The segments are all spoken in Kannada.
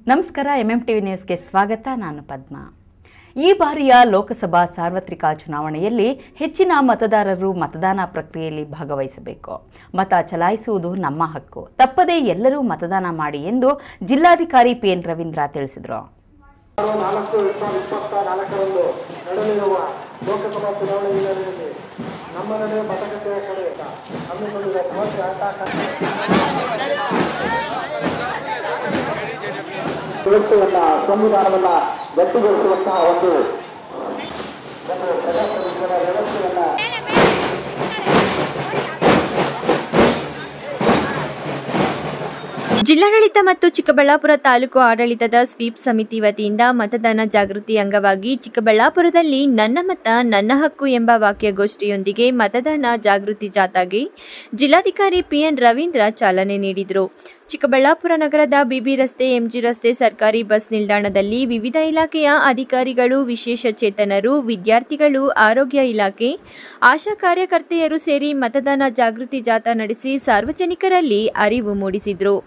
ನಮಸ್ಕಾರ ಎಂಎಂಟಿವಿ ನ್ಯೂಸ್ಗೆ ಸ್ವಾಗತ. ನಾನು ಪದ್ಮಾ. ಈ ಬಾರಿಯ ಲೋಕಸಭಾ ಸಾರ್ವತ್ರಿಕ ಚುನಾವಣೆಯಲ್ಲಿ ಹೆಚ್ಚಿನ ಮತದಾರರು ಮತದಾನ ಪ್ರಕ್ರಿಯೆಯಲ್ಲಿ ಭಾಗವಹಿಸಬೇಕು. ಮತ ಚಲಾಯಿಸುವುದು ನಮ್ಮ ಹಕ್ಕು. ತಪ್ಪದೇ ಎಲ್ಲರೂ ಮತದಾನ ಮಾಡಿ ಎಂದು ಜಿಲ್ಲಾಧಿಕಾರಿ ಪಿಎನ್ ರವೀಂದ್ರ ತಿಳಿಸಿದರು. 4/2024 ನಡೆಯಲಿರುವ ಲೋಕಸಭಾ ಚುನಾವಣೆ ಹಿನ್ನೆಲೆಯಲ್ಲಿ ನಮ್ಮ ನಡುವೆ ಮತಗಟ್ಟೆಯ ಕಡೆ ಹಮ್ಮಿಕೊಂಡಿರುವ ವ್ಯವಸ್ಥೆಯನ್ನ ಸಂವಿಧಾನವನ್ನ ಗಟ್ಟಿಗೊಳಿಸುವಂತಹ ಒಂದು ಪ್ರಜಾಪ್ರಭುತ್ವದ ವ್ಯವಸ್ಥೆಯನ್ನ ಜಿಲ್ಲಾಡಳಿತ ಮತ್ತು ಚಿಕ್ಕಬಳ್ಳಾಪುರ ತಾಲೂಕು ಆಡಳಿತದ ಸ್ವೀಪ್ ಸಮಿತಿ ವತಿಯಿಂದ ಮತದಾನ ಜಾಗೃತಿ ಅಂಗವಾಗಿ ಚಿಕ್ಕಬಳ್ಳಾಪುರದಲ್ಲಿ ನನ್ನ ಮತ ನನ್ನ ಹಕ್ಕು ಎಂಬ ವಾಕ್ಯಗೋಷ್ಠಿಯೊಂದಿಗೆ ಮತದಾನ ಜಾಗೃತಿ ಜಾಥಾಗೆ ಜಿಲ್ಲಾಧಿಕಾರಿ ಪಿಎನ್ ರವೀಂದ್ರ ಚಾಲನೆ ನೀಡಿದರು. ಚಿಕ್ಕಬಳ್ಳಾಪುರ ನಗರದ ಬಿಬಿ ರಸ್ತೆ, ಎಂಜಿ ರಸ್ತೆ ಸರ್ಕಾರಿ ಬಸ್ ನಿಲ್ದಾಣದಲ್ಲಿ ವಿವಿಧ ಇಲಾಖೆಯ ಅಧಿಕಾರಿಗಳು, ವಿಶೇಷ ಚೇತನರು, ವಿದ್ಯಾರ್ಥಿಗಳು, ಆರೋಗ್ಯ ಇಲಾಖೆ, ಆಶಾ ಕಾರ್ಯಕರ್ತೆಯರು ಸೇರಿ ಮತದಾನ ಜಾಗೃತಿ ಜಾಥಾ ನಡೆಸಿ ಸಾರ್ವಜನಿಕರಲ್ಲಿ ಅರಿವು ಮೂಡಿಸಿದರು.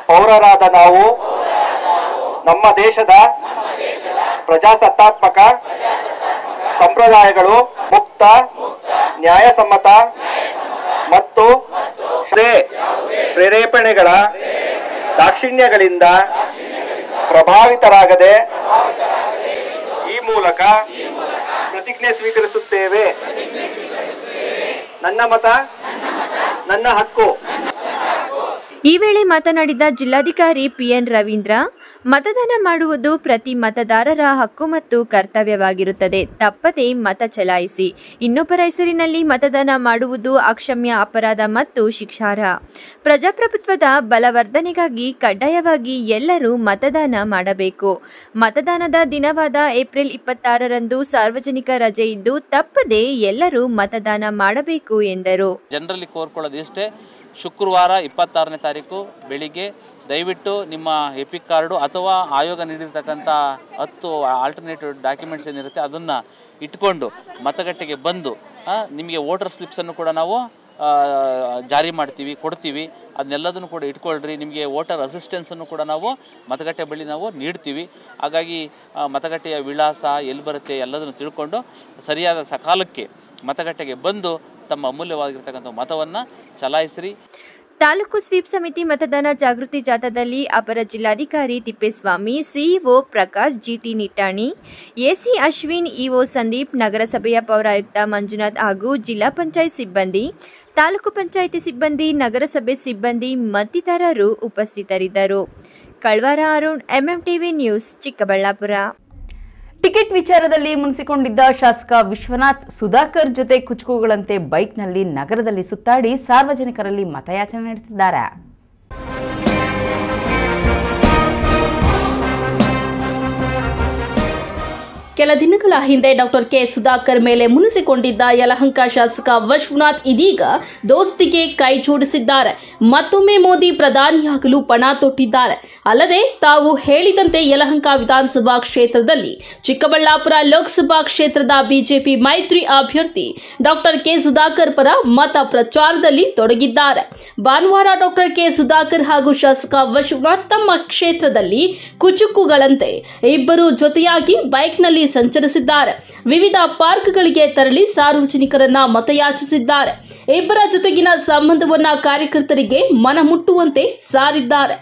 ಪೌರರಾದ ನಾವು ನಮ್ಮ ದೇಶದ ಪ್ರಜಾಸತ್ತಾತ್ಮಕ ಸಂಪ್ರದಾಯಗಳು ಮುಕ್ತ, ನ್ಯಾಯಸಮ್ಮತ ಮತ್ತು ಪ್ರೇರೇಪಣೆಗಳ ದಾಕ್ಷಿಣ್ಯಗಳಿಂದ ಪ್ರಭಾವಿತರಾಗದೆ ಈ ಮೂಲಕ ಪ್ರತಿಜ್ಞೆ ಸ್ವೀಕರಿಸುತ್ತೇವೆ. ನನ್ನ ಮತ ನನ್ನ ಹಕ್ಕು. ಈ ವೇಳೆ ಮಾತನಾಡಿದ ಜಿಲ್ಲಾಧಿಕಾರಿ ಪಿಎನ್ ರವೀಂದ್ರ, ಮತದಾನ ಮಾಡುವುದು ಪ್ರತಿ ಮತದಾರರ ಹಕ್ಕು ಮತ್ತು ಕರ್ತವ್ಯವಾಗಿರುತ್ತದೆ. ತಪ್ಪದೇ ಮತ ಚಲಾಯಿಸಿ. ಇನ್ನೊಬ್ಬರ ಹೆಸರಿನಲ್ಲಿ ಮತದಾನ ಮಾಡುವುದು ಅಕ್ಷಮ್ಯ ಅಪರಾಧ ಮತ್ತು ಶಿಕ್ಷಾರ್ಹ. ಪ್ರಜಾಪ್ರಭುತ್ವದ ಬಲವರ್ಧನೆಗಾಗಿ ಕಡ್ಡಾಯವಾಗಿ ಎಲ್ಲರೂ ಮತದಾನ ಮಾಡಬೇಕು. ಮತದಾನದ ದಿನವಾದ ಏಪ್ರಿಲ್ 26ರಂದು ಸಾರ್ವಜನಿಕ ರಜೆ ಇದ್ದು ತಪ್ಪದೇ ಎಲ್ಲರೂ ಮತದಾನ ಮಾಡಬೇಕು ಎಂದರು. ಜನರಲ್ಲಿ ಕೋರ್ಕೊಳ್ಳೋದು ಇಷ್ಟೇ, ಶುಕ್ರವಾರ 26ನೇ ತಾರೀಕು ಬೆಳಿಗ್ಗೆ ದಯವಿಟ್ಟು ನಿಮ್ಮ ಎಪಿಕ್ ಕಾರ್ಡು ಅಥವಾ ಆಯೋಗ ನೀಡಿರ್ತಕ್ಕಂಥ 10 ಆಲ್ಟರ್ನೇಟಿವ್ ಡಾಕ್ಯುಮೆಂಟ್ಸ್ ಏನಿರುತ್ತೆ ಅದನ್ನು ಇಟ್ಕೊಂಡು ಮತಗಟ್ಟೆಗೆ ಬಂದು ನಿಮಗೆ ವೋಟರ್ ಸ್ಲಿಪ್ಸನ್ನು ಕೂಡ ನಾವು ಜಾರಿ ಮಾಡ್ತೀವಿ, ಕೊಡ್ತೀವಿ. ಅದನ್ನೆಲ್ಲದನ್ನು ಕೂಡ ಇಟ್ಕೊಳ್ರಿ. ನಿಮಗೆ ವೋಟರ್ ಅಸಿಸ್ಟೆನ್ಸನ್ನು ಕೂಡ ನಾವು ಮತಗಟ್ಟೆ ಬಳಿ ನಾವು ನೀಡ್ತೀವಿ. ಹಾಗಾಗಿ ಮತಗಟ್ಟೆಯ ವಿಳಾಸ ಎಲ್ಲಿ ಬರುತ್ತೆ ಎಲ್ಲದನ್ನು ತಿಳ್ಕೊಂಡು ಸರಿಯಾದ ಸಕಾಲಕ್ಕೆ ಮತಗಟ್ಟೆಗೆ ಬಂದು ತಮ್ಮ ಅಮೂಲ್ಯವಾಗಿರ್ತಕ್ಕಂಥ ಮತವನ್ನು ಚಲಾಯಿಸ್ರಿ. ತಾಲೂಕು ಸ್ವೀಪ್ ಸಮಿತಿ ಮತದಾನ ಜಾಗೃತಿ ಜಾಥಾದಲ್ಲಿ ಅಪರ ಜಿಲ್ಲಾಧಿಕಾರಿ ತಿಪ್ಪೇಸ್ವಾಮಿ, ಸಿಇಒ ಪ್ರಕಾಶ್, ಜಿಟಿ ನಿಟ್ಟಾಣಿ, ಎಸಿ ಅಶ್ವಿನ್, ಇಒ ಸಂದೀಪ್, ನಗರಸಭೆಯ ಪೌರಾಯುಕ್ತ ಮಂಜುನಾಥ್ ಹಾಗೂ ಜಿಲ್ಲಾ ಪಂಚಾಯತ್ ಸಿಬ್ಬಂದಿ, ತಾಲೂಕು ಪಂಚಾಯಿತಿ ಸಿಬ್ಬಂದಿ, ನಗರಸಭೆ ಸಿಬ್ಬಂದಿ ಮತ್ತಿತರರು ಉಪಸ್ಥಿತರಿದ್ದರು. Kalwara Arun, MMTV news, Chikkaballapur. Ticket ವಿಚಾರದಲ್ಲಿ ಮುನಿಸಿಕೊಂಡಿದ್ದ ಶಾಸಕ ವಿಶ್ವನಾಥ್ ಸುಧಾಕರ್ ಜೊತೆ ಕುಚುಕುಗಳಂತೆ ಬೈಕ್ನಲ್ಲಿ ನಗರದಲ್ಲಿ ಸುತ್ತಾಡಿ ಸಾರ್ವಜನಿಕರಲ್ಲಿ ಮತಯಾಚನೆ ನಡೆಸಿದ್ದಾರೆ. ಕೆಲ ದಿನಗಳ ಹಿಂದೆ ಡಾಕ್ಟರ್ ಕೆ ಸುಧಾಕರ್ ಮೇಲೆ ಮುನಿಸಿಕೊಂಡಿದ್ದ ಯಲಹಂಕ ಶಾಸಕ ವಿಶ್ವನಾಥ್ ಇದೀಗ ದೋಸ್ತಿಗೆ ಕೈ ಜೋಡಿಸಿದ್ದಾರೆ. ಮತ್ತೊಮ್ಮೆ ಮೋದಿ ಪ್ರಧಾನಿಯಾಗಲು ಪಣ ತೊಟ್ಟಿದ್ದಾರೆ. ಅಲ್ಲದೆ ತಾವು ಹೇಳಿದಂತೆ ಯಲಹಂಕ ವಿಧಾನಸಭಾ ಕ್ಷೇತ್ರದಲ್ಲಿ ಚಿಕ್ಕಬಳ್ಳಾಪುರ ಲೋಕಸಭಾ ಕ್ಷೇತ್ರದ ಬಿಜೆಪಿ ಮೈತ್ರಿ ಅಭ್ಯರ್ಥಿ ಡಾಕ್ಟರ್ ಕೆ ಸುಧಾಕರ್ ಪರ ಮತ ಪ್ರಚಾರದಲ್ಲಿ ತೊಡಗಿದ್ದಾರೆ. ಭಾನುವಾರ ಡಾಕ್ಟರ್ ಕೆ ಸುಧಾಕರ್ ಹಾಗೂ ಶಾಸಕ ವಿಶ್ವನಾಥ್ ತಮ್ಮ ಕ್ಷೇತ್ರದಲ್ಲಿ ಕುಚುಕುಗಳಂತೆ ಇಬ್ಬರು ಜೊತೆಯಾಗಿ ಬೈಕ್ನಲ್ಲಿ ಸಂಚರಿಸಿದ್ದಾರೆ. ವಿವಿಧ ಪಾರ್ಕ್ಗಳಿಗೆ ತೆರಳಿ ಸಾರ್ವಜನಿಕರನ್ನ ಮತಯಾಚಿಸಿದ್ದಾರೆ. ಇಬ್ಬರ ಜೊತೆಗಿನ ಸಂಬಂಧವನ್ನ ಕಾರ್ಯಕರ್ತರಿಗೆ ಮನಮುಟ್ಟುವಂತೆ ಸಾರಿದ್ದಾರೆ.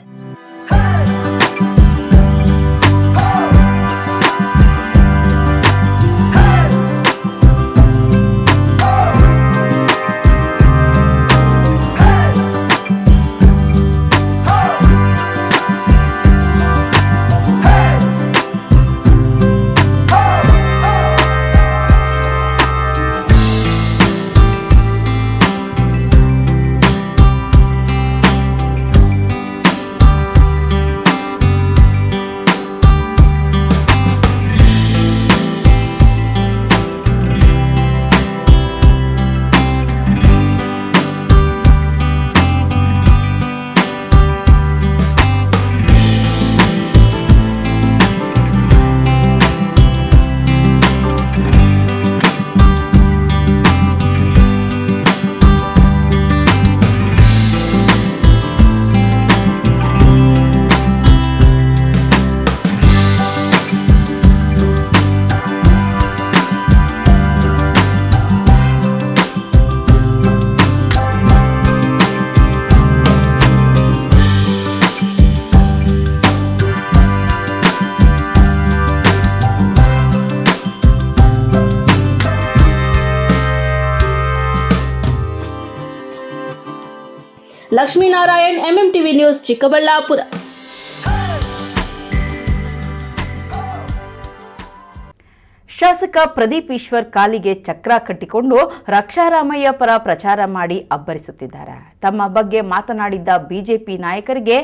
Lakshminarayan, MMTV news, Chikkaballapur. ಶಾಸಕ ಪ್ರದೀಪ್ ಈಶ್ವರ್ ಕಾಲಿಗೆ ಚಕ್ರ ಕಟ್ಟಿಕೊಂಡು ರಕ್ಷಾರಾಮಯ್ಯ ಪರ ಪ್ರಚಾರ ಮಾಡಿ ಅಬ್ಬರಿಸುತ್ತಿದ್ದಾರೆ. ತಮ್ಮ ಬಗ್ಗೆ ಮಾತನಾಡಿದ್ದ ಬಿಜೆಪಿ ನಾಯಕರಿಗೆ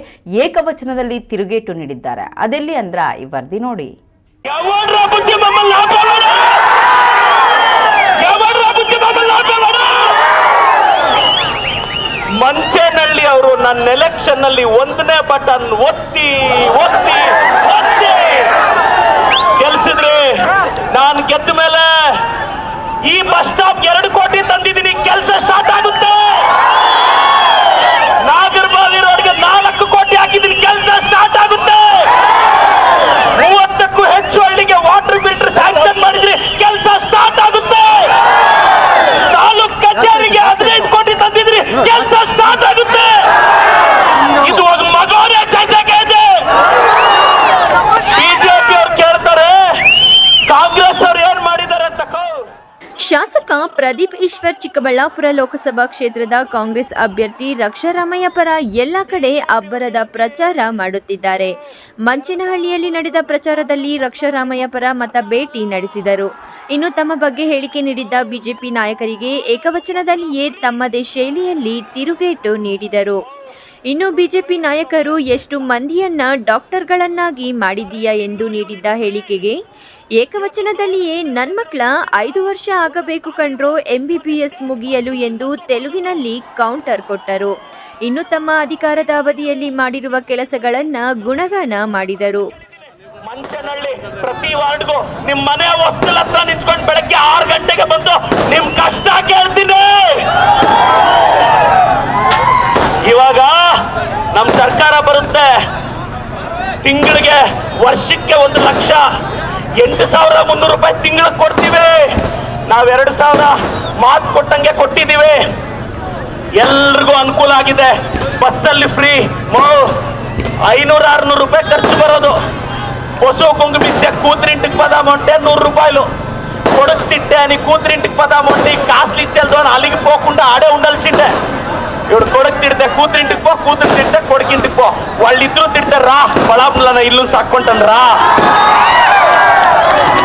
ಏಕವಚನದಲ್ಲಿ ತಿರುಗೇಟು ನೀಡಿದ್ದಾರೆ. ಅದೆಲ್ಲಿ ಅಂದ್ರ ಈ ವರದಿ ನೋಡಿ. ಮಂಚೇನಹಳ್ಳಿ ಅವರು ನನ್ನ ಎಲೆಕ್ಷನ್ ನಲ್ಲಿ 1ನೇ ಬಟನ್ ಒತ್ತಿ ಗೆಲ್ಸಿದ್ರೆ ನಾನು ಗೆದ್ದ ಮೇಲೆ ಈ ಬಸ್ ಸ್ಟಾಪ್ 2 ಕೋಟಿ ತಂದಿದ್ದೀನಿ, ಕೆಲಸ ಸ್ಟಾರ್ಟ್ ಆಗುತ್ತೆ. ನಾಗರಬಾವಿ ರೋಡ್ಗೆ 4 ಕೋಟಿ ಹಾಕಿದ್ದೀನಿ, ಕೆಲಸ ಸ್ಟಾರ್ಟ್ ಆಗುತ್ತೆ. 30ಕ್ಕೂ ಹೆಚ್ಚು ಹಳ್ಳಿಗೆ ವಾಟರ್ ಫಿಲ್ಟರ್ ಸ್ಯಾಂಕ್ಷನ್ ಮಾಡಿದ್ರಿ, ಕೆಲಸ ಸ್ಟಾರ್ಟ್ ಆಗುತ್ತೆ. ತಾಲೂಕ್ ಕಚೇರಿಗೆ 15 ಕೋಟಿ ತಂದಿದ್ರಿ, ಕೆಲಸ ಸ್ಟಾರ್ಟ್ ಆಗುತ್ತೆ. ಇದು ಒಂದು ಮಗವೇ ಶಾಸಕ ಇದೆ. ಬಿಜೆಪಿ ಅವ್ರು ಕೇಳ್ತಾರೆ ಕಾಂಗ್ರೆಸ್ ಅವ್ರು ಏನ್ ಮಾಡಿದ್ದಾರೆ ಅಂತ. ಶಾಸಕ ಪ್ರದೀಪ್ ಈಶ್ವರ್ ಚಿಕ್ಕಬಳ್ಳಾಪುರ ಲೋಕಸಭಾ ಕ್ಷೇತ್ರದ ಕಾಂಗ್ರೆಸ್ ಅಭ್ಯರ್ಥಿ ರಕ್ಷಾರಾಮಯ್ಯ ಪರ ಎಲ್ಲ ಕಡೆ ಅಬ್ಬರದ ಪ್ರಚಾರ ಮಾಡುತ್ತಿದ್ದಾರೆ. ಮಂಚೇನಹಳ್ಳಿಯಲ್ಲಿ ನಡೆದ ಪ್ರಚಾರದಲ್ಲಿ ರಕ್ಷಾರಾಮಯ್ಯ ಪರ ಮತ ಭೇಟಿ ನಡೆಸಿದರು. ಇನ್ನು ತಮ್ಮ ಬಗ್ಗೆ ಹೇಳಿಕೆ ನೀಡಿದ್ದ ಬಿಜೆಪಿ ನಾಯಕರಿಗೆ ಏಕವಚನದಲ್ಲಿಯೇ ತಮ್ಮದೇ ಶೈಲಿಯಲ್ಲಿ ತಿರುಗೇಟು ನೀಡಿದರು. ಇನ್ನು ಬಿಜೆಪಿ ನಾಯಕರು ಎಷ್ಟು ಮಂದಿಯನ್ನ ಡಾಕ್ಟರ್ಗಳನ್ನಾಗಿ ಮಾಡಿದೀಯಾ ಎಂದು ನೀಡಿದ್ದ ಹೇಳಿಕೆಗೆ ಏಕವಚನದಲ್ಲಿಯೇ ನನ್ನ ಮಕ್ಕಳ 5 ವರ್ಷ ಆಗಬೇಕು ಕಂಡ್ರೋ MBBS ಮುಗಿಯಲು ಎಂದು ತೆಲುಗಿನಲ್ಲಿ ಕೌಂಟರ್ ಕೊಟ್ಟರು. ಇನ್ನು ತಮ್ಮ ಅಧಿಕಾರದ ಅವಧಿಯಲ್ಲಿ ಮಾಡಿರುವ ಕೆಲಸಗಳನ್ನ ಗುಣಗಾನ ಮಾಡಿದರು. ಮಂಚನಹಳ್ಳಿ ಪ್ರತಿ ವಾರ್ಡ್ಗೂ ನಿಮ್ ಮನೆ ಹೊಸ್ತಿಲ ಹತ್ರ ನಿಂತ್ಕೊಂಡು ಬೆಳಗ್ಗೆ 6 ಗಂಟೆಗೆ ಬಂದು ನಿಮ್ ಕಷ್ಟ ಕೇಳ್ತೀನಿ. ಇವಾಗ ನಮ್ ಸರ್ಕಾರ ಬರುತ್ತೆ, ತಿಂಗಳಿಗೆ ವರ್ಷಕ್ಕೆ 1 ಲಕ್ಷ 8,300 ರೂಪಾಯಿ ತಿಂಗಳಿಗೆ ಕೊಡ್ತೀವಿ. ನಾವ್ 2,000 ಮಾತು ಕೊಟ್ಟಂಗೆ ಕೊಟ್ಟಿದ್ದೀವಿ. ಎಲ್ರಿಗೂ ಅನುಕೂಲ ಆಗಿದೆ. ಬಸ್ಸಲ್ಲಿ ಫ್ರೀ, 500-600 ರೂಪಾಯಿ ಖರ್ಚು ಬರೋದು. ಹೊಸ ಕುಂಗುಮಿಚ್ಚೆ ಕೂತ್ರಿಂಟಿಗೆ ಪದ ಮೊಟ್ಟೆ 100 ರೂಪಾಯಿಲು ಕೊಡಕ್ತಿಟ್ಟೆ. ನೀ ಕೂತ್ರಿಂಟಿಗೆ ಪದ ಮೊಟ್ಟೆ ಕಾಸ್ಟ್ಲಿ ಚೆಲ್ದವನ್ ಅಲ್ಲಿಗೆ ಹೋಗ್ಕೊಂಡು ಆಡೆ ಉಂಡಲ್ಸಿಟ್ಟೆ. ಇವ್ರು ಕೊಡಕ್ ತಿಡ್ತೆ, ಕೂತ್ರಿಂಟಿಗೆ ಕೂತ್ರಿ ತಿಡ್ತೆ, ಕೊಡಕಿಂಟಿಗೆ ಒಳ್ಳಿದ್ರು ತಿಡ್ತೆ. ರಾ ಪಳಾಪ್ಲನ ಇಲ್ಲೂ ಸಾಕೊಂಡ್ರ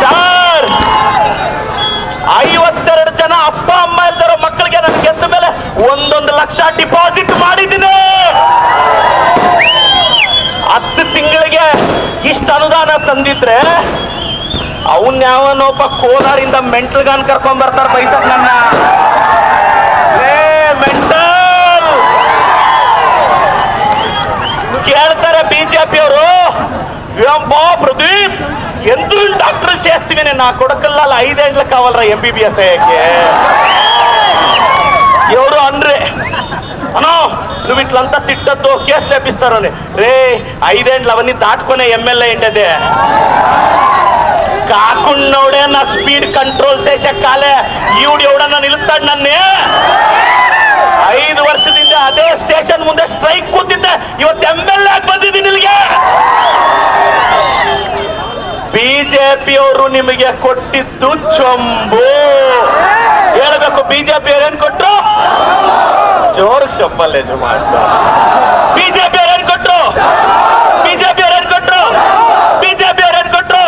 ಸರ್. 52 ಜನ ಅಪ್ಪ ಅಮ್ಮ ಇಲ್ದಿರೋ ಮಕ್ಕಳಿಗೆ ನನ್ ಗೆದ್ದ ಮೇಲೆ 1 ಲಕ್ಷ ಡಿಪಾಸಿಟ್ ಮಾಡಿದ್ದೀನಿ. 10 ತಿಂಗಳಿಗೆ ಇಷ್ಟ ಅನುದಾನ ತಂದಿದ್ರೆ ಅವನ್ ಯಾವನೊಬ್ಬ ಕೋಲಾರಿಂದ ಮೆಂಟಲ್ ಗನ್ ಕರ್ಕೊಂಡ್ ಬರ್ತಾರ ಪೈಸಕ್ ನನ್ನ ಮೆಂಟಲ್ ಕೇಳ್ತಾರೆ ಬಿಜೆಪಿ ಅವರು. ಪ್ರದೀಪ್ ಎಂದೂ ಡಾಕ್ಟರ್ ಸೇರ್ತೀವಿ, ನಾ ಕೊಡಕಲ್ಲ 5 ಎಂಡ್ಲ ಕಾವಲ್ರ MBBS ಯಾಕೆ ಇವರು ಅನ್ರಿ ಅನೋ నువ్వు ఇట్లంతా తిట్టద్దు, కేసు లేపిస్తారు రే. 5 ఏండ్లు అవన్నీ దాటుకునే ఎమ్మెల్యే ఏంటది కాకున్నోడే నా స్పీడ్ కంట్రోల్ చేసే కాలే. ఈవిడు ఎవడన్నా నిలుస్తాడు నన్నే. 5 ವರ್ಷದಿಂದ ಅದೇ ಸ್ಟೇಷನ್ ಮುಂದೆ ಸ್ಟ್ರೈಕ್ ಕೂತಿದ್ದೆ, ಇವತ್ತು MLA ಬಂದಿದ್ದೀನಿ ಇಲ್ಲಿಗೆ. ಬಿಜೆಪಿ ಅವರು ನಿಮಗೆ ಕೊಟ್ಟಿದ್ದು ಚೊಂಬು. ಹೇಳಬೇಕು ಬಿಜೆಪಿ ಅವ್ರು ಏನ್ ಕೊಟ್ರು? ಜೋರ್ಗೆ ಸೊಪ್ಪಲ್ಲೇ ಮಾಡ್ತಾ ಬಿಜೆಪಿ ಅವ್ರು ಏನ್ ಕೊಟ್ರು? ಬಿಜೆಪಿ ಅವ್ರು ಏನ್ ಕೊಟ್ರು? ಬಿಜೆಪಿ ಅವ್ರು ಏನ್ ಕೊಟ್ರು?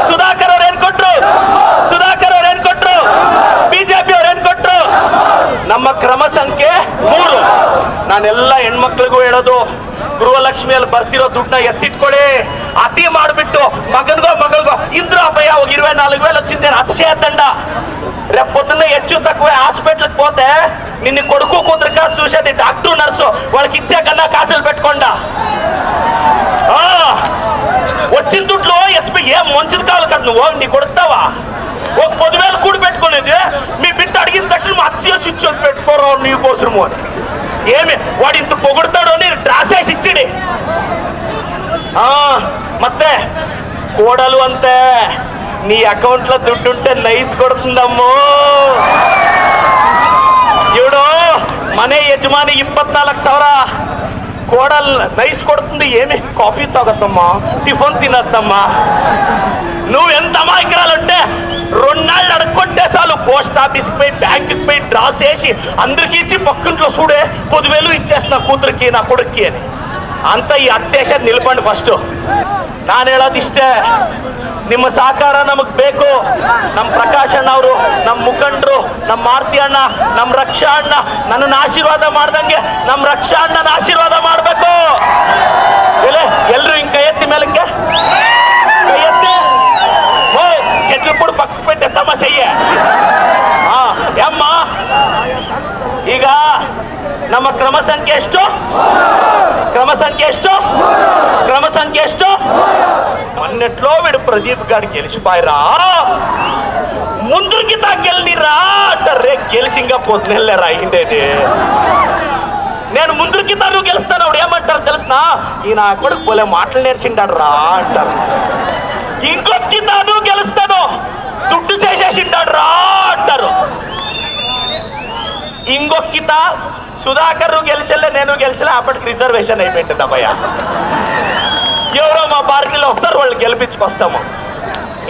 ಸುಧಾಕರ್ ಅವ್ರು ಏನ್ ಕೊಟ್ರು? ಸುಧಾಕರ್ ಅವ್ರು ಏನ್ ಕೊಟ್ರು? ಬಿಜೆಪಿ ಅವ್ರು ಏನ್ ಕೊಟ್ರು? ನಮ್ಮ ಕ್ರಮ ಸಂಖ್ಯೆ 3. ನಾನೆಲ್ಲ ಹೆಣ್ಮಕ್ಳಿಗೂ ಹೇಳೋದು, ಗೃಹಲಕ್ಷ್ಮಿಯಲ್ಲಿ ಬರ್ತಿರೋ ದುಡ್ಡನ್ನ ಎತ್ತಿಟ್ಕೊಳ್ಳಿ. ಅತಿ ಮಾಡ್ಬಿಟ್ಟು ಮಗನಿಗೋ ಇಂದ್ರ ಅಭಯ 24,000 వచ్చింది ಅಕ್ಷಯ ದಂಡ. రేపొద్దున్న ಹೆಚ್ಚು తక్కువ హాస్పిటల్కి పోతే నిన్ను కొడుకు కూతురు కాదు చూసేది డాక్టర్ నర్సు. వాళ్ళకి ఇచ్చే కన్నా కాసులు పెట్టుకోండా. వచ్చిన దుడ్లో ఎత్తిపోయి ఏం మంచిది కావాలి కదా నువ్వు నీ కొడుతావా? 10,000 కూడి పెట్టుకునేది మీ బిడ్డ అడిగిన తక్షణ అత్య స్విచ్ పెట్టుకోరా నీ కోసము అని. ఏమి వాడు ఇంత పొగుడతాడు అని డ్రాసేసి ఇచ్చిడి. ಮತ್ತೆ కోడలు అంతే, నీ అకౌంట్ లో దుడ్డు ఉంటే నైస్ కొడుతుందమ్మో. ಇವಳು ಮನೆ ಯಜಮಾನಿ 24,000, కోడలు నైస్ కొడుతుంది. ఏమి కాఫీ తాగద్దమ్మా, టిఫిన్ తినద్దమ్మా. నువ్వు ఎంత అమాయకురాలంటే రొన్నాళ్ళు అడుక్కొట్టే చాలు పోస్ట్ ఆఫీస్కి పోయి బ్యాంకుకి పోయి డ్రాస్ వేసి అందరికి ఇచ్చి పక్కింట్లో చూడే 10,000 ఇచ్చేసిన కూతురికి నా కొడుక్కి అని ಅಂತ ಈ ಅತ್ಯೇಷನ್ ನಿಲ್ಕೊಂಡು ಫಸ್ಟ್. ನಾನು ಹೇಳೋದಿಷ್ಟೇ, ನಿಮ್ಮ ಸಹಕಾರ ನಮಗ್ ಬೇಕು. ನಮ್ಮ ಪ್ರಕಾಶ್ ಅಣ್ಣ ಅವರು, ನಮ್ಮ ಮುಖಂಡರು, ನಮ್ಮ ಮಾರುತಿ ಅಣ್ಣ, ನಮ್ಮ ರಕ್ಷಾ ಅಣ್ಣ ನನ್ನನ್ನು ಆಶೀರ್ವಾದ ಮಾಡ್ದಂಗೆ ನಮ್ಮ ರಕ್ಷಾ ಅಣ್ಣನ ಆಶೀರ್ವಾದ ಮಾಡ್ಬೇಕು. ಎಲ್ರು ಹಿಂಗ್ ಕೈ ಎತ್ತಿ ಮೇಲಕ್ಕೆ ಕೈ ಎತ್ತಿ ಗೆದ್ದುಬಿಡು ಪಕ್ಕ ಬಿಟ್ಟೆ ತಮಾಷೆಗೆ. ಅಮ್ಮ ಈಗ ನಮ್ಮ ಕ್ರಮ ಸಂಖ್ಯೆ ಎಷ್ಟು? మొన్నట్లో వీడు ప్రదీప్ గారు గెలిచిపోయారా, ముందుకి గెలినిరా అంటారే. గెలిసింగా పొద్దునెళ్ళారా అయిండేది. నేను ముందుకి నువ్వు గెలుస్తాను అప్పుడు ఏమంటారు తెలుసునా, ఈ నా కొడుకు పోలే మాటలు నేర్చిండాడు రా అంటారు. ఇంకొక నువ్వు గెలుస్తాను దుడ్డు చేసేసిండాడు రా అంటారు. ఇంకొక సుధాకర్ గెలిచలే, నేను గెలిచలే, అప్పటికి రిజర్వేషన్ అయిపోయింది అమ్మయ్య. ఎవరో మా పార్టీలో వస్తారు, వాళ్ళు గెలిపించుకొస్తాము.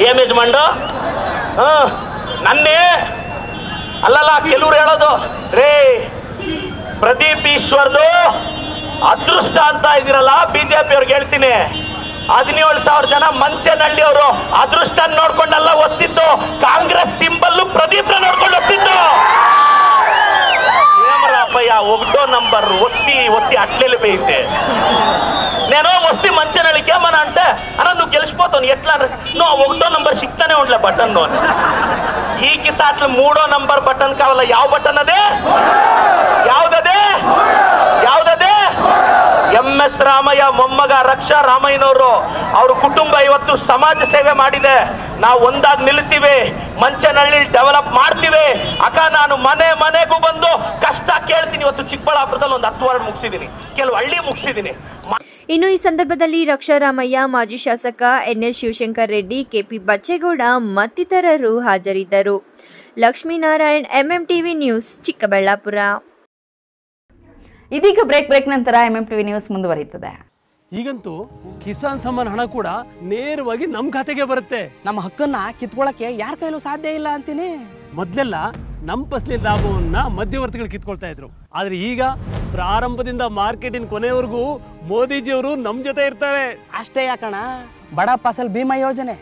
ఏం యజమాండు ನನ್ನೇ ಅಲ್ಲಲ್ಲ ಕೆಲವ್ರು ಹೇಳೋದು, ರೇ ಪ್ರದೀಪ್ ಈಶ್ವರ್ದು ಅದೃಷ್ಟ ಅಂತ ಇದಿರಲ್ಲ, ಬಿಜೆಪಿ ಅವ್ರಿಗೆ ಹೇಳ್ತೀನಿ, 17,000 ಜನ ಮಂಚನಹಳ್ಳಿ ಅವರು ಅದೃಷ್ಟ ನೋಡ್ಕೊಂಡಲ್ಲ ಒತ್ತಿದ್ದು, ಕಾಂಗ್ರೆಸ್ ಸಿಂಬಲ್ ಪ್ರದೀಪ್ ನೋಡ್ಕೊಂಡು ಒತ್ತಿದ್ದು. ఏమరాపయ్య ఒకటో నంబర్ ఒత్తి అట్లెళ్ళి పోయింది. నేను వస్తే మంచనహಳ್ಳಿకి ఏమన్నా అంటే, అన్న నువ్వు గెలిచిపోతావు ఎట్లా, నువ్వు ఒకటో నంబర్ సిక్తానే ఉండలే బటన్. ఈ కిత అట్లా 3వ నంబర్ బటన్ కావాల. ಯಾವ బటన్ అదే? ಯಾವ್ದದೇ? MS ರಾಮಯ್ಯ ಮೊಮ್ಮಗ ರಕ್ಷಾ ರಾಮಯ್ಯನವರು, ಅವ್ರ ಕುಟುಂಬ ಇವತ್ತು ಸಮಾಜ ಸೇವೆ ಮಾಡಿದೆ. ನಾವು ಒಂದಾಗಿ ನಿಲ್ತೀವಿ, ಮಂಚನಹಳ್ಳಿ ಡೆವಲಪ್ ಮಾಡ್ತೀವಿ. ಅಕ್ಕ ನಾನು ಮನೆಗೂ ಬಂದು ಕಷ್ಟ ಕೇಳ್ತೀನಿ. ಇವತ್ತು ಚಿಕ್ಕಬಳ್ಳಾಪುರದಲ್ಲಿ ಒಂದು 10 ವಾರ್ಡ್ ಮುಗಿಸಿದ್ದೀನಿ, ಕೆಲವು ಹಳ್ಳಿ ಮುಗಿಸಿದ್ದೀನಿ. ಇನ್ನು ಈ ಸಂದರ್ಭದಲ್ಲಿ ರಕ್ಷಾರಾಮಯ್ಯ, ಮಾಜಿ ಶಾಸಕ NS ಶಿವಶಂಕರ್ ರೆಡ್ಡಿ, KP ಬಚ್ಚೇಗೌಡ ಮತ್ತಿತರರು ಹಾಜರಿದ್ದರು. Lakshminarayan, MMTV news, Chikkaballapur. ಇದೀಗ ಬ್ರೇಕ್ ನಂತರ MMTV ನ್ಯೂಸ್ ಮುಂದುವರಿಯುತ್ತದೆ. ಈಗಂತೂ ಕಿಸಾನ್ ಸಮ್ಮಾನ್ ಹಣ ಕೂಡ ನೇರವಾಗಿ ನಮ್ಮ ಖಾತೆಗೆ ಬರುತ್ತೆ. ನಮ್ಮ ಹಕ್ಕನ್ನ ಕಿತ್ಕೊಳ್ಳಕ್ಕೆ ಯಾರ ಕೈಲೂ ಸಾಧ್ಯ ಇಲ್ಲ ಅಂತೀನಿ. ಮೊದಲೆಲ್ಲ ನಮ್ಮ ಫಸಲಿ ಲಾಭವನ್ನ ಮಧ್ಯವರ್ತಿಗಳು ಕಿತ್ಕೊಳ್ತಾ ಇದ್ರು. ಆದ್ರೆ ಈಗ ಪ್ರಾರಂಭದಿಂದ ಮಾರ್ಕೆಟಿನ ಕೊನೆವರೆಗೂ ಮೋದಿಜಿಯವರು ನಮ್ಮ ಜೊತೆ ಇರ್ತಾರೆ. ಅಷ್ಟೇ ಯಾಕಣ, ಬಡ ಫಸಲ್ ಬಿಮಾ ಯೋಜನೆ,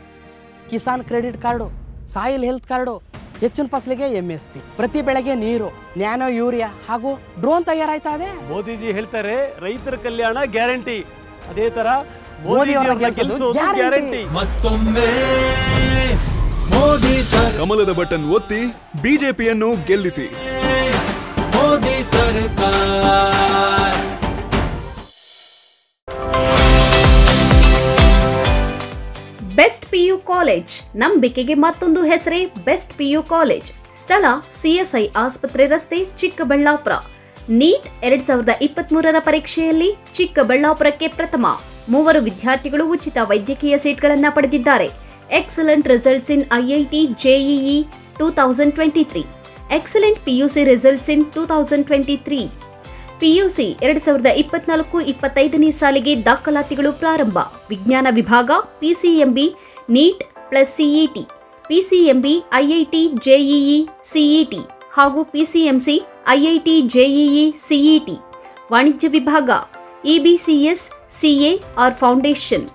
Kisan credit card, soil health card, ಹೆಚ್ಚಿನ ಫಸಲಿಗೆ MSP, ಪ್ರತಿ ಬೆಳೆಗೆ ನೀರು, ನ್ಯಾನೋ ಯೂರಿಯಾ ಹಾಗೂ ಡ್ರೋನ್ ತಯಾರಾಯ್ತಾ ಇದೆ. ಮೋದಿಜಿ ಹೇಳ್ತಾರೆ ರೈತರ ಕಲ್ಯಾಣ ಗ್ಯಾರಂಟಿ, ಅದೇ ತರ ಮೋದಿ ಅವರ ಗ್ಯಾರಂಟಿ. ಮತ್ತೊಮ್ಮೆ ಮೋದಿ ಸರ್ ಕಮಲದ ಬಟನ್ ಒತ್ತಿ ಬಿಜೆಪಿಯನ್ನು ಗೆಲ್ಲಿಸಿ. ಮೋದಿ ಸರ್ಕಾರ. ಬೆಸ್ಟ್ PU ಕಾಲೇಜ್, ನಂಬಿಕೆಗೆ ಮತ್ತೊಂದು ಹೆಸರೇ ಬೆಸ್ಟ್ PU ಕಾಲೇಜ್. ಸ್ಥಳ CSI ಆಸ್ಪತ್ರೆ ರಸ್ತೆ, ಚಿಕ್ಕಬಳ್ಳಾಪುರ. ನೀಟ್ 2023ರ ಪರೀಕ್ಷೆಯಲ್ಲಿ ಚಿಕ್ಕಬಳ್ಳಾಪುರಕ್ಕೆ ಪ್ರಥಮ 3 ವಿದ್ಯಾರ್ಥಿಗಳು ಉಚಿತ ವೈದ್ಯಕೀಯ ಸೀಟ್ಗಳನ್ನು ಪಡೆದಿದ್ದಾರೆ. Excellent results in IIT JEE 2023. Excellent PUC results in 2023. PUC 2024-25ನೇ ಸಾಲಿಗೆ ದಾಖಲಾತಿಗಳು ಪ್ರಾರಂಭ. ವಿಜ್ಞಾನ ವಿಭಾಗ PCMB NEET plus CET, PCMB IIT JEE CET ಹಾಗೂ PCMC IIT JEE CET. ವಾಣಿಜ್ಯ ವಿಭಾಗ EBCS CA ಆರ್ ಫೌಂಡೇಶನ್.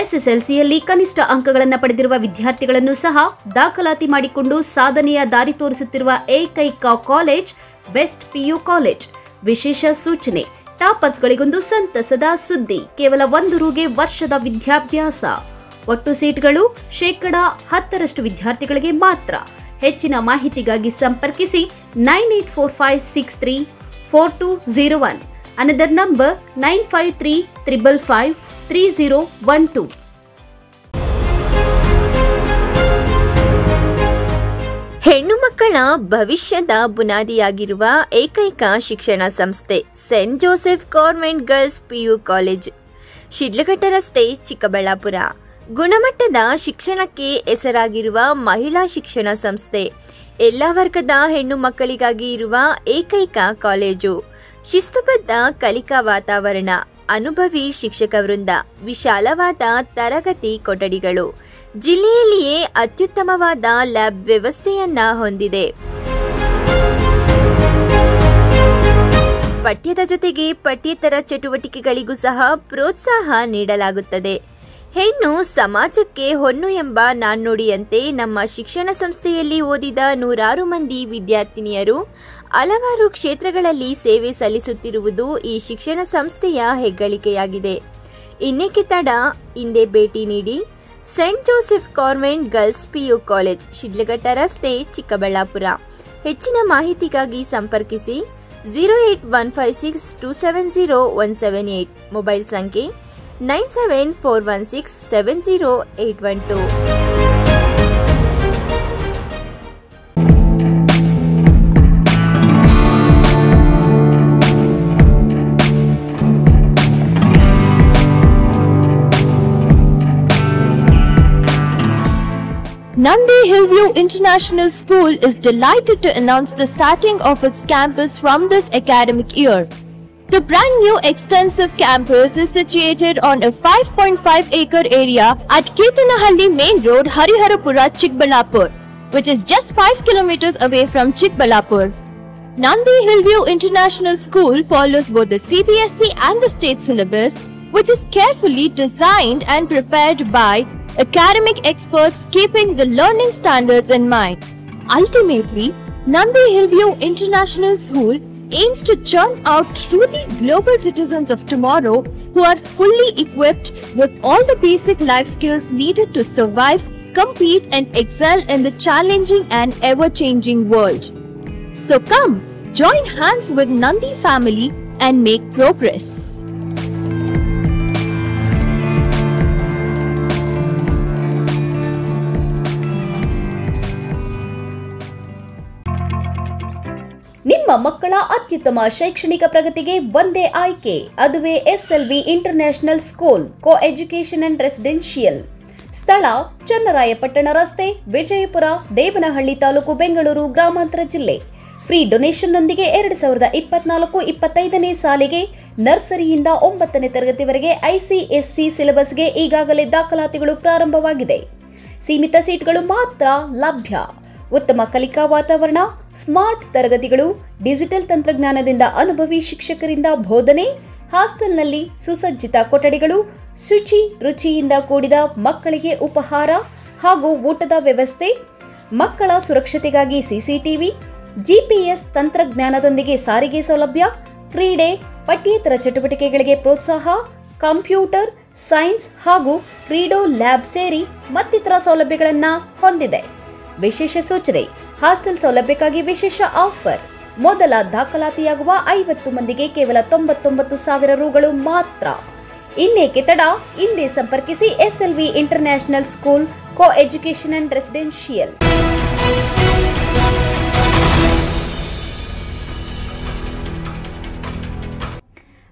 SSLCಯಲ್ಲಿ ಕನಿಷ್ಠ ಅಂಕಗಳನ್ನು ಪಡೆದಿರುವ ವಿದ್ಯಾರ್ಥಿಗಳನ್ನು ಸಹ ದಾಖಲಾತಿ ಮಾಡಿಕೊಂಡು ಸಾಧನೆಯ ದಾರಿ ತೋರಿಸುತ್ತಿರುವ ಏಕೈಕ ಕಾಲೇಜ್ ಬೆಸ್ಟ್ PU ಕಾಲೇಜ್. ವಿಶೇಷ ಸೂಚನೆ, ಟಾಪರ್ಸ್ಗಳಿಗೊಂದು ಸಂತಸದ ಸುದ್ದಿ, ಕೇವಲ 1 ರೂಗೆ ವರ್ಷದ ವಿದ್ಯಾಭ್ಯಾಸ. ಒಟ್ಟು ಸೀಟ್ಗಳು 10% ವಿದ್ಯಾರ್ಥಿಗಳಿಗೆ ಮಾತ್ರ. ಹೆಚ್ಚಿನ ಮಾಹಿತಿಗಾಗಿ ಸಂಪರ್ಕಿಸಿ 9845634201. Another number 9535553012. ಹೆಣ್ಣು ಮಕ್ಕಳ ಭವಿಷ್ಯದ ಬುನಾದಿಯಾಗಿರುವ ಏಕೈಕ ಶಿಕ್ಷಣ ಸಂಸ್ಥೆ Saint Joseph government girls PU college, Shidlaghatta ರಸ್ತೆ, ಚಿಕ್ಕಬಳ್ಳಾಪುರ. ಗುಣಮಟ್ಟದ ಶಿಕ್ಷಣಕ್ಕೆ ಹೆಸರಾಗಿರುವ ಮಹಿಳಾ ಶಿಕ್ಷಣ ಸಂಸ್ಥೆ. ಎಲ್ಲ ವರ್ಗದ ಹೆಣ್ಣು ಮಕ್ಕಳಿಗಾಗಿ ಇರುವ ಏಕೈಕ ಕಾಲೇಜು. ಶಿಸ್ತುಬದ್ಧ ಕಲಿಕಾ ವಾತಾವರಣ, ಅನುಭವಿ ಶಿಕ್ಷಕ ವೃಂದ, ವಿಶಾಲವಾದ ತರಗತಿ ಕೊಠಡಿಗಳು, ಜಿಲ್ಲೆಯಲ್ಲಿಯೇ ಅತ್ಯುತ್ತಮವಾದ ಲ್ಯಾಬ್ ವ್ಯವಸ್ಥೆಯನ್ನ ಹೊಂದಿದೆ. ಪಠ್ಯದ ಜೊತೆಗೆ ಪಠ್ಯೇತರ ಚಟುವಟಿಕೆಗಳಿಗೂ ಸಹ ಪ್ರೋತ್ಸಾಹ ನೀಡಲಾಗುತ್ತದೆ. ಹೆಣ್ಣು ಸಮಾಜಕ್ಕೆ ಹೊನ್ನು ಎಂಬ ನಾಣ್ಣುಡಿಯಂತೆ ನಮ್ಮ ಶಿಕ್ಷಣ ಸಂಸ್ಥೆಯಲ್ಲಿ ಓದಿದ ನೂರಾರು ಮಂದಿ ವಿದ್ಯಾರ್ಥಿನಿಯರು ಹಲವಾರು ಕ್ಷೇತ್ರಗಳಲ್ಲಿ ಸೇವೆ ಸಲ್ಲಿಸುತ್ತಿರುವುದು ಈ ಶಿಕ್ಷಣ ಸಂಸ್ಥೆಯ ಹೆಗ್ಗಳಿಕೆಯಾಗಿದೆ. ಇನ್ನೇಕೆ ತಡ, ಹಿಂದೆ ಭೇಟಿ ನೀಡಿ Saint Joseph convent girls PU college, Shidlaghatta ರಸ್ತೆ, ಚಿಕ್ಕಬಳ್ಳಾಪುರ. ಹೆಚ್ಚಿನ ಮಾಹಿತಿಗಾಗಿ ಸಂಪರ್ಕಿಸಿ 08156270178, ಮೊಬೈಲ್ ಸಂಖ್ಯೆ 9741670812. Nandi Hillview International School is delighted to announce the starting of its campus from this academic year. The brand new extensive campus is situated on a 5.5-acre area at Ketanahalli Main Road, Hariharapura, Chikbalapur, which is just 5 kilometers away from Chikbalapur. Nandi Hillview International School follows both the CBSE and the state syllabus, which is carefully designed and prepared by academic experts keeping the learning standards in mind. Ultimately, Nandi Hillview International School aims to churn out truly global citizens of tomorrow who are fully equipped with all the basic life skills needed to survive, compete and excel in the challenging and ever-changing world. So come, join hands with Nandi family and make progress. ನಿಮ್ಮ ಮಕ್ಕಳ ಅತ್ಯುತ್ತಮ ಶೈಕ್ಷಣಿಕ ಪ್ರಗತಿಗೆ ಒಂದೇ ಆಯ್ಕೆ, ಅದುವೇ SLV international school co education and residential. ಸ್ಥಳ ಚನ್ನರಾಯಪಟ್ಟಣ ರಸ್ತೆ, ವಿಜಯಪುರ, ದೇವನಹಳ್ಳಿ ತಾಲೂಕು, ಬೆಂಗಳೂರು ಗ್ರಾಮಾಂತರ ಜಿಲ್ಲೆ. ಫ್ರೀ ಡೊನೇಷನ್ನೊಂದಿಗೆ 2024-25ನೇ ಸಾಲಿಗೆ ನರ್ಸರಿಯಿಂದ 9ನೇ ತರಗತಿವರೆಗೆ ಐಸಿಎಸ್ಸಿ ಸಿಲೆಬಸ್ಗೆ ಈಗಾಗಲೇ ದಾಖಲಾತಿಗಳು ಪ್ರಾರಂಭವಾಗಿದೆ. ಸೀಮಿತ ಸೀಟ್ಗಳು ಮಾತ್ರ ಲಭ್ಯ. ಉತ್ತಮ ಕಲಿಕಾ ವಾತಾವರಣ, ಸ್ಮಾರ್ಟ್ ತರಗತಿಗಳು, ಡಿಜಿಟಲ್ ತಂತ್ರಜ್ಞಾನದಿಂದ ಅನುಭವಿ ಶಿಕ್ಷಕರಿಂದ ಬೋಧನೆ, ಹಾಸ್ಟೆಲ್ನಲ್ಲಿ ಸುಸಜ್ಜಿತ ಕೊಠಡಿಗಳು, ಶುಚಿ ರುಚಿಯಿಂದ ಕೂಡಿದ ಮಕ್ಕಳಿಗೆ ಉಪಹಾರ ಹಾಗೂ ಊಟದ ವ್ಯವಸ್ಥೆ, ಮಕ್ಕಳ ಸುರಕ್ಷತೆಗಾಗಿ ಸಿಸಿಟಿವಿ, ಜಿಪಿಎಸ್ ತಂತ್ರಜ್ಞಾನದೊಂದಿಗೆ ಸಾರಿಗೆ ಸೌಲಭ್ಯ, ಕ್ರೀಡೆ, ಪಠ್ಯೇತರ ಚಟುವಟಿಕೆಗಳಿಗೆ ಪ್ರೋತ್ಸಾಹ, ಕಂಪ್ಯೂಟರ್, ಸೈನ್ಸ್ ಹಾಗೂ ಕ್ರೀಡೋ ಲ್ಯಾಬ್ ಸೇರಿ ಮತ್ತಿತರ ಸೌಲಭ್ಯಗಳನ್ನು ಹೊಂದಿದೆ. ವಿಶೇಷ ಸೂಚನೆ: ಹಾಸ್ಟೆಲ್ ಸೌಲಭ್ಯಕ್ಕಾಗಿ ವಿಶೇಷ ಆಫರ್. ಮೊದಲ ದಾಖಲಾತಿಯಾಗುವ 50 ಮಂದಿಗೆ ಕೇವಲ 99,000 ರೂಗಳು ಮಾತ್ರ. ಇನ್ನೇಕೆ ತಡ, ಹಿಂದೆ ಸಂಪರ್ಕಿಸಿ SLV international school co education and residential.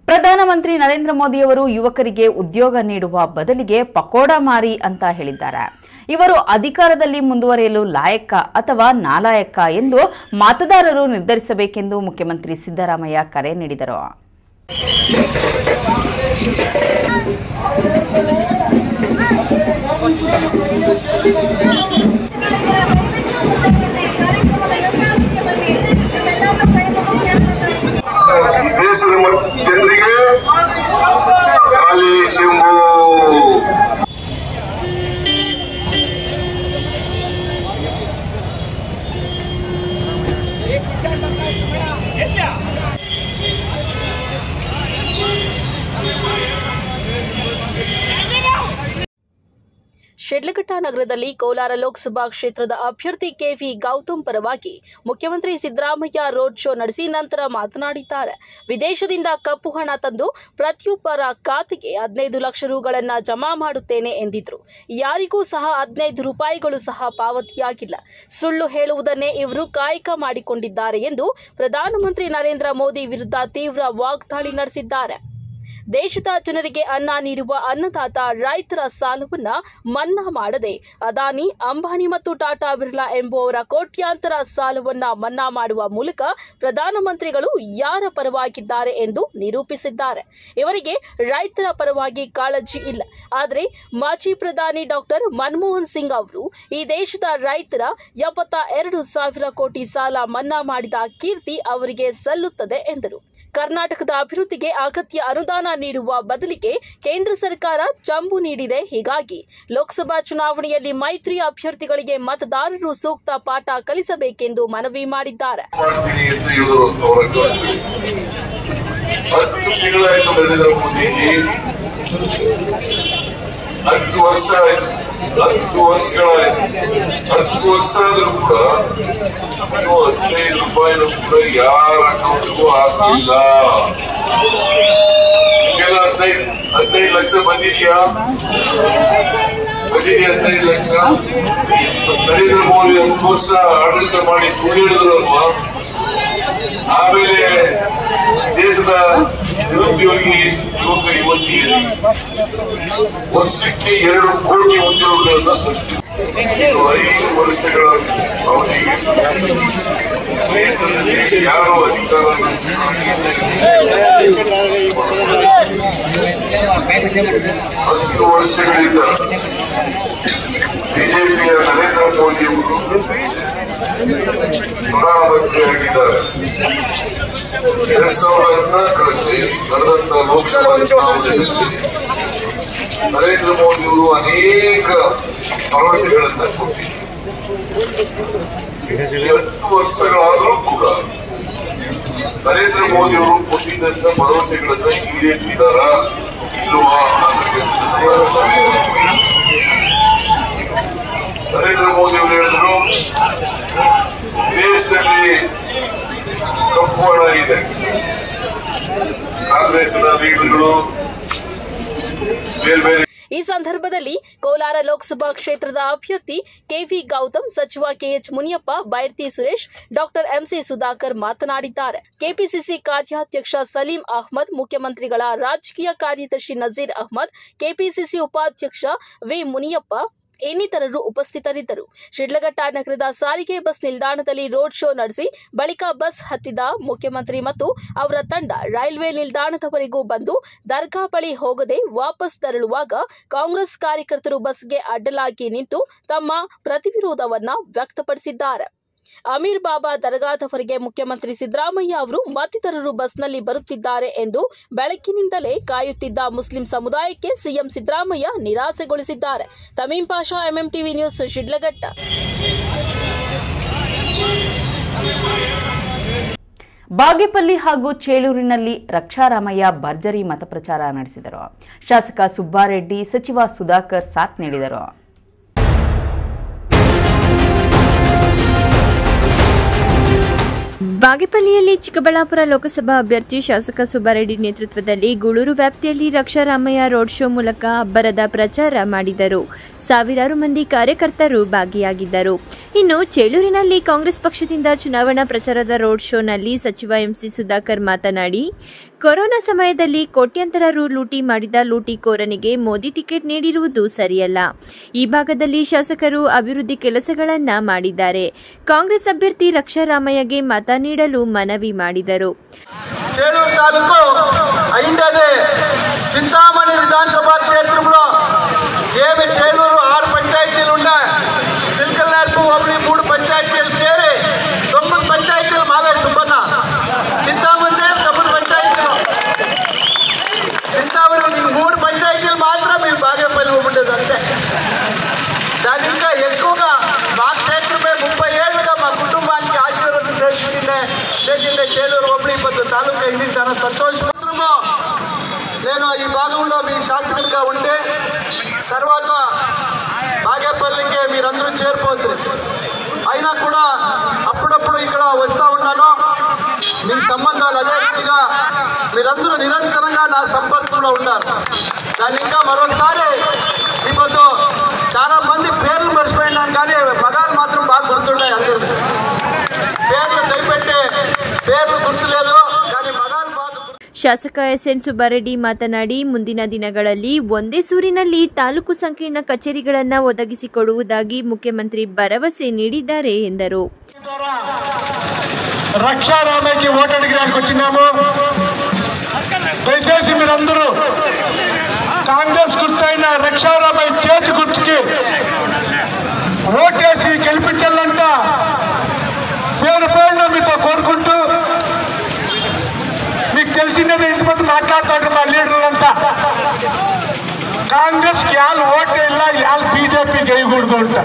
ಪ್ರಧಾನಮಂತ್ರಿ ನರೇಂದ್ರ ಮೋದಿಯವರು ಯುವಕರಿಗೆ ಉದ್ಯೋಗ ನೀಡುವ ಬದಲಿಗೆ ಪಕೋಡ ಮಾರಿ ಅಂತ ಹೇಳಿದ್ದಾರೆ. ಇವರು ಅಧಿಕಾರದಲ್ಲಿ ಮುಂದುವರಿಯಲು ಲಾಯಕ ಅಥವಾ ನಾಲಾಯಕ ಎಂದು ಮತದಾರರು ನಿರ್ಧರಿಸಬೇಕೆಂದು ಮುಖ್ಯಮಂತ್ರಿ ಸಿದ್ದರಾಮಯ್ಯ ಕರೆ ನೀಡಿದರು. ದೇಶದ ಜನರಿಗೆ ಶಿಡ್ಲಘಟ್ಟ ನಗರದಲ್ಲಿ ಕೋಲಾರ ಲೋಕಸಭಾ ಕ್ಷೇತ್ರದ ಅಭ್ಯರ್ಥಿ ಕೆವಿ ಗೌತಮ್ ಪರವಾಗಿ ಮುಖ್ಯಮಂತ್ರಿ ಸಿದ್ದರಾಮಯ್ಯ ರೋಡ್ ಶೋ ನಡೆಸಿ ನಂತರ ಮಾತನಾಡಿದ್ದಾರೆ. ವಿದೇಶದಿಂದ ಕಪ್ಪು ಹಣ ತಂದು ಪ್ರತಿಯೊಬ್ಬರ ಖಾತೆಗೆ 15 ಲಕ್ಷ ರೂಗಳನ್ನು ಜಮಾ ಮಾಡುತ್ತೇನೆ ಎಂದಿದ್ರು. ಯಾರಿಗೂ ಸಹ 15 ರೂಪಾಯಿಗಳು ಸಹ ಪಾವತಿಯಾಗಿಲ್ಲ. ಸುಳ್ಳು ಹೇಳುವುದನ್ನೇ ಇವರು ಕಾಯಕ ಮಾಡಿಕೊಂಡಿದ್ದಾರೆ ಎಂದು ಪ್ರಧಾನಮಂತ್ರಿ ನರೇಂದ್ರ ಮೋದಿ ವಿರುದ್ಧ ತೀವ್ರ ವಾಗ್ದಾಳಿ ನಡೆಸಿದ್ದಾರೆ. ದೇಶದ ಜನರಿಗೆ ಅನ್ನ ನೀಡುವ ಅನ್ನದಾತ ರೈತರ ಸಾಲವನ್ನ ಮನ್ನಾ ಮಾಡದೆ ಅದಾನಿ, ಅಂಬಾನಿ ಮತ್ತು ಟಾಟಾ ಬಿರ್ಲಾ ಎಂಬುವವರ ಕೋಟ್ಯಾಂತರ ಸಾಲವನ್ನ ಮನ್ನಾ ಮಾಡುವ ಮೂಲಕ ಪ್ರಧಾನಮಂತ್ರಿಗಳು ಯಾರ ಪರವಾಗಿದ್ದಾರೆ ಎಂದು ನಿರೂಪಿಸಿದ್ದಾರೆ. ಇವರಿಗೆ ರೈತರ ಪರವಾಗಿ ಕಾಳಜಿ ಇಲ್ಲ. ಆದರೆ ಮಾಜಿ ಪ್ರಧಾನಿ ಡಾಕ್ಟರ್ ಮನಮೋಹನ್ ಸಿಂಗ್ ಅವರು ಈ ದೇಶದ ರೈತರ 72,000 ಕೋಟಿ ಸಾಲ ಮನ್ನಾ ಮಾಡಿದ ಕೀರ್ತಿ ಅವರಿಗೆ ಸಲ್ಲುತ್ತದೆ ಎಂದರು. ಕರ್ನಾಟಕದ ಅಭಿವೃದ್ಧಿಗೆ ಅಗತ್ಯ ಅನುದಾನ ನೀಡುವ ಬದಲಿಗೆ ಕೇಂದ್ರ ಸರ್ಕಾರ ಚಂಬು ನೀಡಿದೆ. ಹೀಗಾಗಿ ಲೋಕಸಭಾ ಚುನಾವಣೆಯಲ್ಲಿ ಮೈತ್ರಿ ಅಭ್ಯರ್ಥಿಗಳಿಗೆ ಮತದಾರರು ಸೂಕ್ತ ಪಾಠ ಕಲಿಸಬೇಕೆಂದು ಮನವಿ ಮಾಡಿದ್ದಾರೆ. 10 ವರ್ಷ ಆದ್ರೂ ಕೂಡ 15 ರೂಪಾಯಿನೂ ಕೂಡ ಯಾರ ಅಕೌಂಟ್ಗೂ ಹಾಕಿಲ್ಲ. 15 ಲಕ್ಷ ಬಂದಿದ್ಯಾ? 15 ಲಕ್ಷ. ನರೇಂದ್ರ ಮೋದಿ 10 ವರ್ಷ ಆಡಳಿತ ಮಾಡಿ ಸುಳ್ಳು ಹೇಳಿದ್ರು ಅಲ್ವಾ? ಆಮೇಲೆ ದೇಶದ ನಿರುದ್ಯೋಗಿ ಯುವತಿಯರಿಗೆ ವರ್ಷಕ್ಕೆ 2 ಕೋಟಿ ಉದ್ಯೋಗಗಳನ್ನು ಸೃಷ್ಟಿ 5 ವರ್ಷಗಳ ಅವಧಿಗೆ ಯಾರು ಅಧಿಕಾರ 10 ವರ್ಷಗಳಿಂದ ಬಿಜೆಪಿಯ ನರೇಂದ್ರ ಮೋದಿ ಅವರು ಪ್ರಧಾನಮಂತ್ರಿಯಾಗಿದ್ದಾರೆ. 2014ರಲ್ಲಿ ನಡೆದಂತ ಲೋಕಸಭಾ ಚುನಾವಣೆಯಲ್ಲಿ ನರೇಂದ್ರ ಮೋದಿ ಅವರು ಅನೇಕ ಭರವಸೆಗಳನ್ನ ಕೊಟ್ಟಿದ್ದಾರೆ. 10 ವರ್ಷಗಳಾದರೂ ಕೂಡ ನರೇಂದ್ರ ಮೋದಿ ಅವರು ಕೊಟ್ಟಿದ್ದಂತ ಭರವಸೆಗಳನ್ನ ಈಡೇರಿಸಿದಾರಾ ಇಲ್ವಾ? ನರೇಂದ್ರ ಮೋದಿ ಅವರು ಹೇಳಿದ್ರು ದೇಶದಲ್ಲಿ ಕಪ್ಪು ಹಣ ಇದೆ. ಕಾಂಗ್ರೆಸ್ನ ಲೀಡರ್ಗಳು ಬೇರೆ ಬೇರೆ. ಈ ಸಂದರ್ಭದಲ್ಲಿ ಕೋಲಾರ ಲೋಕಸಭಾ ಕ್ಷೇತ್ರದ ಅಭ್ಯರ್ಥಿ ಕೆವಿ ಗೌತಮ್, ಸಚಿವ KH Muniyappa, Byrathi Suresh, doctor MC Sudhakar ಮಾತನಾಡಿದ್ದಾರೆ. ಕೆಪಿಸಿಸಿ ಕಾರ್ಯಾಧ್ಯಕ್ಷ ಸಲೀಂ ಅಹ್ಮದ್, ಮುಖ್ಯಮಂತ್ರಿಗಳ ರಾಜಕೀಯ ಕಾರ್ಯದರ್ಶಿ ನಜೀರ್ ಅಹ್ಮದ್, ಕೆಪಿಸಿಸಿ ಉಪಾಧ್ಯಕ್ಷ ವಿ ಮುನಿಯಪ್ಪ ಇನ್ನಿತರರು ಉಪಸ್ಥಿತರಿದ್ದರು. ಶಿಡ್ಲಘಟ್ಟ ನಗರದ ಸಾರಿಗೆ ಬಸ್ ನಿಲ್ದಾಣದಲ್ಲಿ ರೋಡ್ ಶೋ ನಡೆಸಿ ಬಳಿಕ ಬಸ್ ಹತ್ತಿದ ಮುಖ್ಯಮಂತ್ರಿ ಮತ್ತು ಅವರ ತಂಡ ರೈಲ್ವೆ ನಿಲ್ದಾಣದವರೆಗೂ ಬಂದು ದರ್ಗಾ ಬಳಿ ಹೋಗದೆ ವಾಪಸ್ ತೆರಳುವಾಗ ಕಾಂಗ್ರೆಸ್ ಕಾರ್ಯಕರ್ತರು ಬಸ್ಗೆ ಅಡ್ಡಲಾಗಿ ನಿಂತು ತಮ್ಮ ಪ್ರತಿವಿರೋಧವನ್ನ ವ್ಯಕ್ತಪಡಿಸಿದ್ದಾರೆ. ಅಮೀರ್ ಬಾಬಾ ದರ್ಗಾದವರೆಗೆ ಮುಖ್ಯಮಂತ್ರಿ ಸಿದ್ದರಾಮಯ್ಯ ಅವರು ಮತ್ತಿತರರು ಬಸ್ನಲ್ಲಿ ಬರುತ್ತಿದ್ದಾರೆ ಎಂದು ಬೆಳಕಿನಿಂದಲೇ ಕಾಯುತ್ತಿದ್ದ ಮುಸ್ಲಿಂ ಸಮುದಾಯಕ್ಕೆ ಸಿಎಂ ಸಿದ್ದರಾಮಯ್ಯ ನಿರಾಸೆಗೊಳಿಸಿದ್ದಾರೆ. Tameem Pasha, MMTV news, Sidlaghatta. ಬಾಗೇಪಲ್ಲಿ ಹಾಗೂ ಚೇಳೂರಿನಲ್ಲಿ ರಕ್ಷಾರಾಮಯ್ಯ ಭರ್ಜರಿ ಮತಪ್ರಚಾರ ನಡೆಸಿದರು. ಶಾಸಕ ಸುಬ್ಬಾರೆಡ್ಡಿ, ಸಚಿವ ಸುಧಾಕರ್ ಸಾಥ್ ನೀಡಿದರು. ಬಾಗೇಪಲ್ಲಿಯಲ್ಲಿ ಚಿಕ್ಕಬಳ್ಳಾಪುರ ಲೋಕಸಭಾ ಅಭ್ಯರ್ಥಿ ಶಾಸಕ ಸುಬ್ಬಾರೆಡ್ಡಿ ನೇತೃತ್ವದಲ್ಲಿ ಗೂಳೂರು ವ್ಯಾಪ್ತಿಯಲ್ಲಿ ರಕ್ಷಾರಾಮಯ್ಯ ರೋಡ್ ಶೋ ಮೂಲಕ ಅಬ್ಬರದ ಪ್ರಚಾರ ಮಾಡಿದರು. ಸಾವಿರಾರು ಮಂದಿ ಕಾರ್ಯಕರ್ತರು ಭಾಗಿಯಾಗಿದ್ದರು. ಇನ್ನು ಚೇಳೂರಿನಲ್ಲಿ ಕಾಂಗ್ರೆಸ್ ಪಕ್ಷದಿಂದ ಚುನಾವಣಾ ಪ್ರಚಾರದ ರೋಡ್ ಶೋನಲ್ಲಿ ಸಚಿವ ಎಂಸಿ ಸುಧಾಕರ್ ಮಾತನಾಡಿ, ಕೊರೋನಾ ಸಮಯದಲ್ಲಿ ಕೋಟ್ಯಾಂತರ ರು ಲೂಟಿ ಮಾಡಿದ ಲೂಟಿಕೋರನಿಗೆ ಮೋದಿ ಟಿಕೆಟ್ ನೀಡಿರುವುದು ಸರಿಯಲ್ಲ. ಈ ಭಾಗದಲ್ಲಿ ಶಾಸಕರು ಅಭಿವೃದ್ಧಿ ಕೆಲಸಗಳನ್ನ ಮಾಡಿದ್ದಾರೆ. ಕಾಂಗ್ರೆಸ್ ಅಭ್ಯರ್ಥಿ ರಕ್ಷಾರಾಮಯ್ಯಗೆ ಮತ ನೀಡಲು ಮನವಿ ಮಾಡಿದರು. ಚೇಳೂರು ತಾಲೂಕು ಐಂಡದೆ చింతామణి విధానసభ క్షేత్రంలో ఏమి చేలూరు 6 పంచాయతీలు ఉన్నాయి. చిలకలనేర్పు ఒకటి 3 పంచాయతీలు చేరి 9 పంచాయతీలు మావే సుబ్బన్న. చింతామణి 9 పంచాయతీలు. చింతామణి 3 పంచాయతీలు మాత్రం మీ బాగేపల్లి ఉండేది అంతే. దాని ఇంకా ఎక్కువగా మా క్షేత్రమే 30 ఏళ్ళుగా మా కుటుంబానికి ఆశీర్వాదం చేసిండే చేలూరు ఒబ్బడి పద్దు తాలూకా ఇది చాలా సంతోషం. నేను ఈ భాగంలో మీ శాసకుడిగా ఉంటే తర్వాత బాగేపల్లికి మీరందరూ చేరిపోతుంది. అయినా కూడా అప్పుడప్పుడు ఇక్కడ వస్తూ ఉన్నాను. మీ సంబంధాలు అదే రీతిగా మీరందరూ నిరంతరంగా నా సంపర్కంలో ఉన్నారు. దాన్ని ఇంకా మరోసారి ఇప్పుడు చాలా మంది పేర్లు మర్చిపోయినాను, కానీ మగాలు మాత్రం బాగా గుర్తున్నాయి. అందరూ పేర్లు దయపెట్టే పేర్లు గుర్తులేదు, కానీ మగాలు బాగా. ಶಾಸಕ ಎಸ್ಎನ್ ಸುಬ್ಬಾರೆಡ್ಡಿ ಮಾತನಾಡಿ, ಮುಂದಿನ ದಿನಗಳಲ್ಲಿ ಒಂದೇ ಸೂರಿನಲ್ಲಿ ತಾಲೂಕು ಸಂಕೀರ್ಣ ಕಚೇರಿಗಳನ್ನು ಒದಗಿಸಿಕೊಡುವುದಾಗಿ ಮುಖ್ಯಮಂತ್ರಿ భరోసా ನೀಡಿದ್ದಾರೆ ಎಂದರು. రక్షారామయ్యకి ఓటు అడిగడానికి వచ్చినాము. దయచేసి మీరందరూ కాంగ్రెస్ గుర్తైన రక్షారామయ్య చేతి గుర్తుకి ఓటేసి గెలిపించాలంట పేరు పేరున మీతో కోరుకుంటూ, మీకు తెలిసినది ఇంతమంది మాట్లాడుతారు మా లీడర్లంతా. కాంగ్రెస్కి వాళ్ళు ఓటు ఇలా వాళ్ళు బీజేపీకి వేయకూడదు అంట.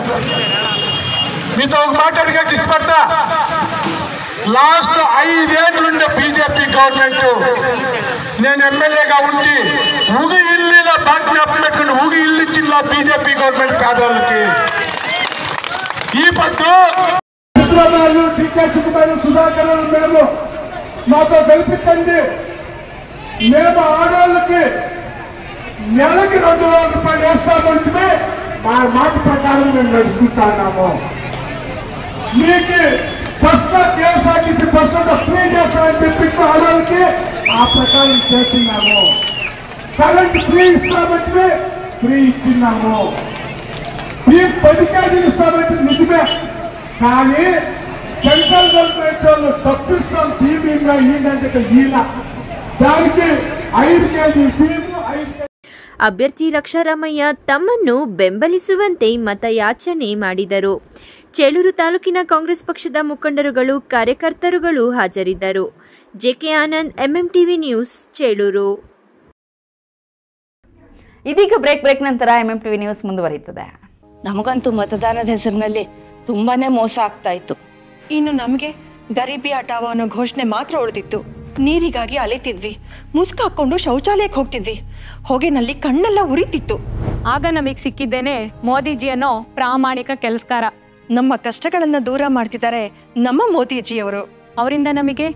మీతో ఒక మాట అడిగాక ఇష్టపడతా. లాస్ట్ 5 ఏళ్ళుండే బీజేపీ గవర్నమెంట్ నేను ఎమ్మెల్యేగా ఉండి ఉగి ఇల్లు బాకీ పెట్టుకుని ఉగి ఇల్లు ఇచ్చిన బీజేపీ గవర్నమెంట్ పేదవాళ్ళకి. ఈ పట్టు చంద్రబాబు టీకే సుకుమారు సుధాకర్ మేము మాతో గెలిపించండి. మేము ఆడవాళ్ళకి నెలకి 2,000 రూపాయలు వేస్తామంటే మా మాట ప్రకారం మేము నడుచుకుంటున్నాము. మీకు ఫస్ట్ కేఎస్ఆర్టీసీ బస్ ఫ్రీ చేస్తామని చెప్పి ఆడవాళ్ళకి ఆ ప్రకారం చేస్తున్నాము. కరెంట్ ఫ్రీ ఇస్తామంటే ఫ్రీ ఇస్తున్నాము. ఈ 10 కేజీలు ఇస్తామంటే నిజమే, కానీ సెంట్రల్ గవర్నమెంట్ వాళ్ళు తప్పిస్తాం టీవీగా ఈయనంటే ఈయన దానికి 5 కేజీ ఫీజు 5 కేజీ. ಅಭ್ಯರ್ಥಿ ರಕ್ಷಾರಾಮಯ್ಯ ತಮ್ಮನ್ನು ಬೆಂಬಲಿಸುವಂತೆ ಮತಯಾಚನೆ ಮಾಡಿದರು. ಚೇಳೂರು ತಾಲೂಕಿನ ಕಾಂಗ್ರೆಸ್ ಪಕ್ಷದ ಮುಖಂಡರುಗಳು, ಕಾರ್ಯಕರ್ತರುಗಳು ಹಾಜರಿದ್ದರು. JK Anand, MMTV news, Chelur. ಇದೀಗ ಬ್ರೇಕ್ ನಂತರ ಎಂಎಂಟಿವಿ ನ್ಯೂಸ್ ಮುಂದುವರಿಯುತ್ತದೆ. ನಮಗಂತೂ ಮತದಾನದ ಹೆಸರಿನಲ್ಲಿ ತುಂಬಾನೇ ಮೋಸ ಆಗ್ತಾ ಇತ್ತು. ಇನ್ನು ನಮಗೆ ಗರೀಬಿ ಹಟಾವೋ ಅನ್ನೋ ಘೋಷಣೆ ಮಾತ್ರ ಉಳಿದಿತ್ತು. ನೀರಿಗಾಗಿ ಅಲೆತಿದ್ವಿ, ಮುಸ್ಕು ಹಾಕೊಂಡು ಶೌಚಾಲಯಕ್ಕೆ ಹೋಗ್ತಿದ್ವಿ, ಹೊಗೆನಲ್ಲಿ ಕಣ್ಣೆಲ್ಲ ಉರಿತಿತ್ತು. ಆಗ ನಮಗೆ ಸಿಕ್ಕಿದ್ದೇನೆ ಮೋದಿಜಿ ಅನ್ನೋ ಪ್ರಾಮಾಣಿಕ ಕೆಲಸಗಾರ. ನಮ್ಮ ಕಷ್ಟಗಳನ್ನ ದೂರ ಮಾಡ್ತಿದ್ದಾರೆ ನಮ್ಮ ಮೋದಿಜಿಯವರು. ಅವರಿಂದ ನಮಗೆ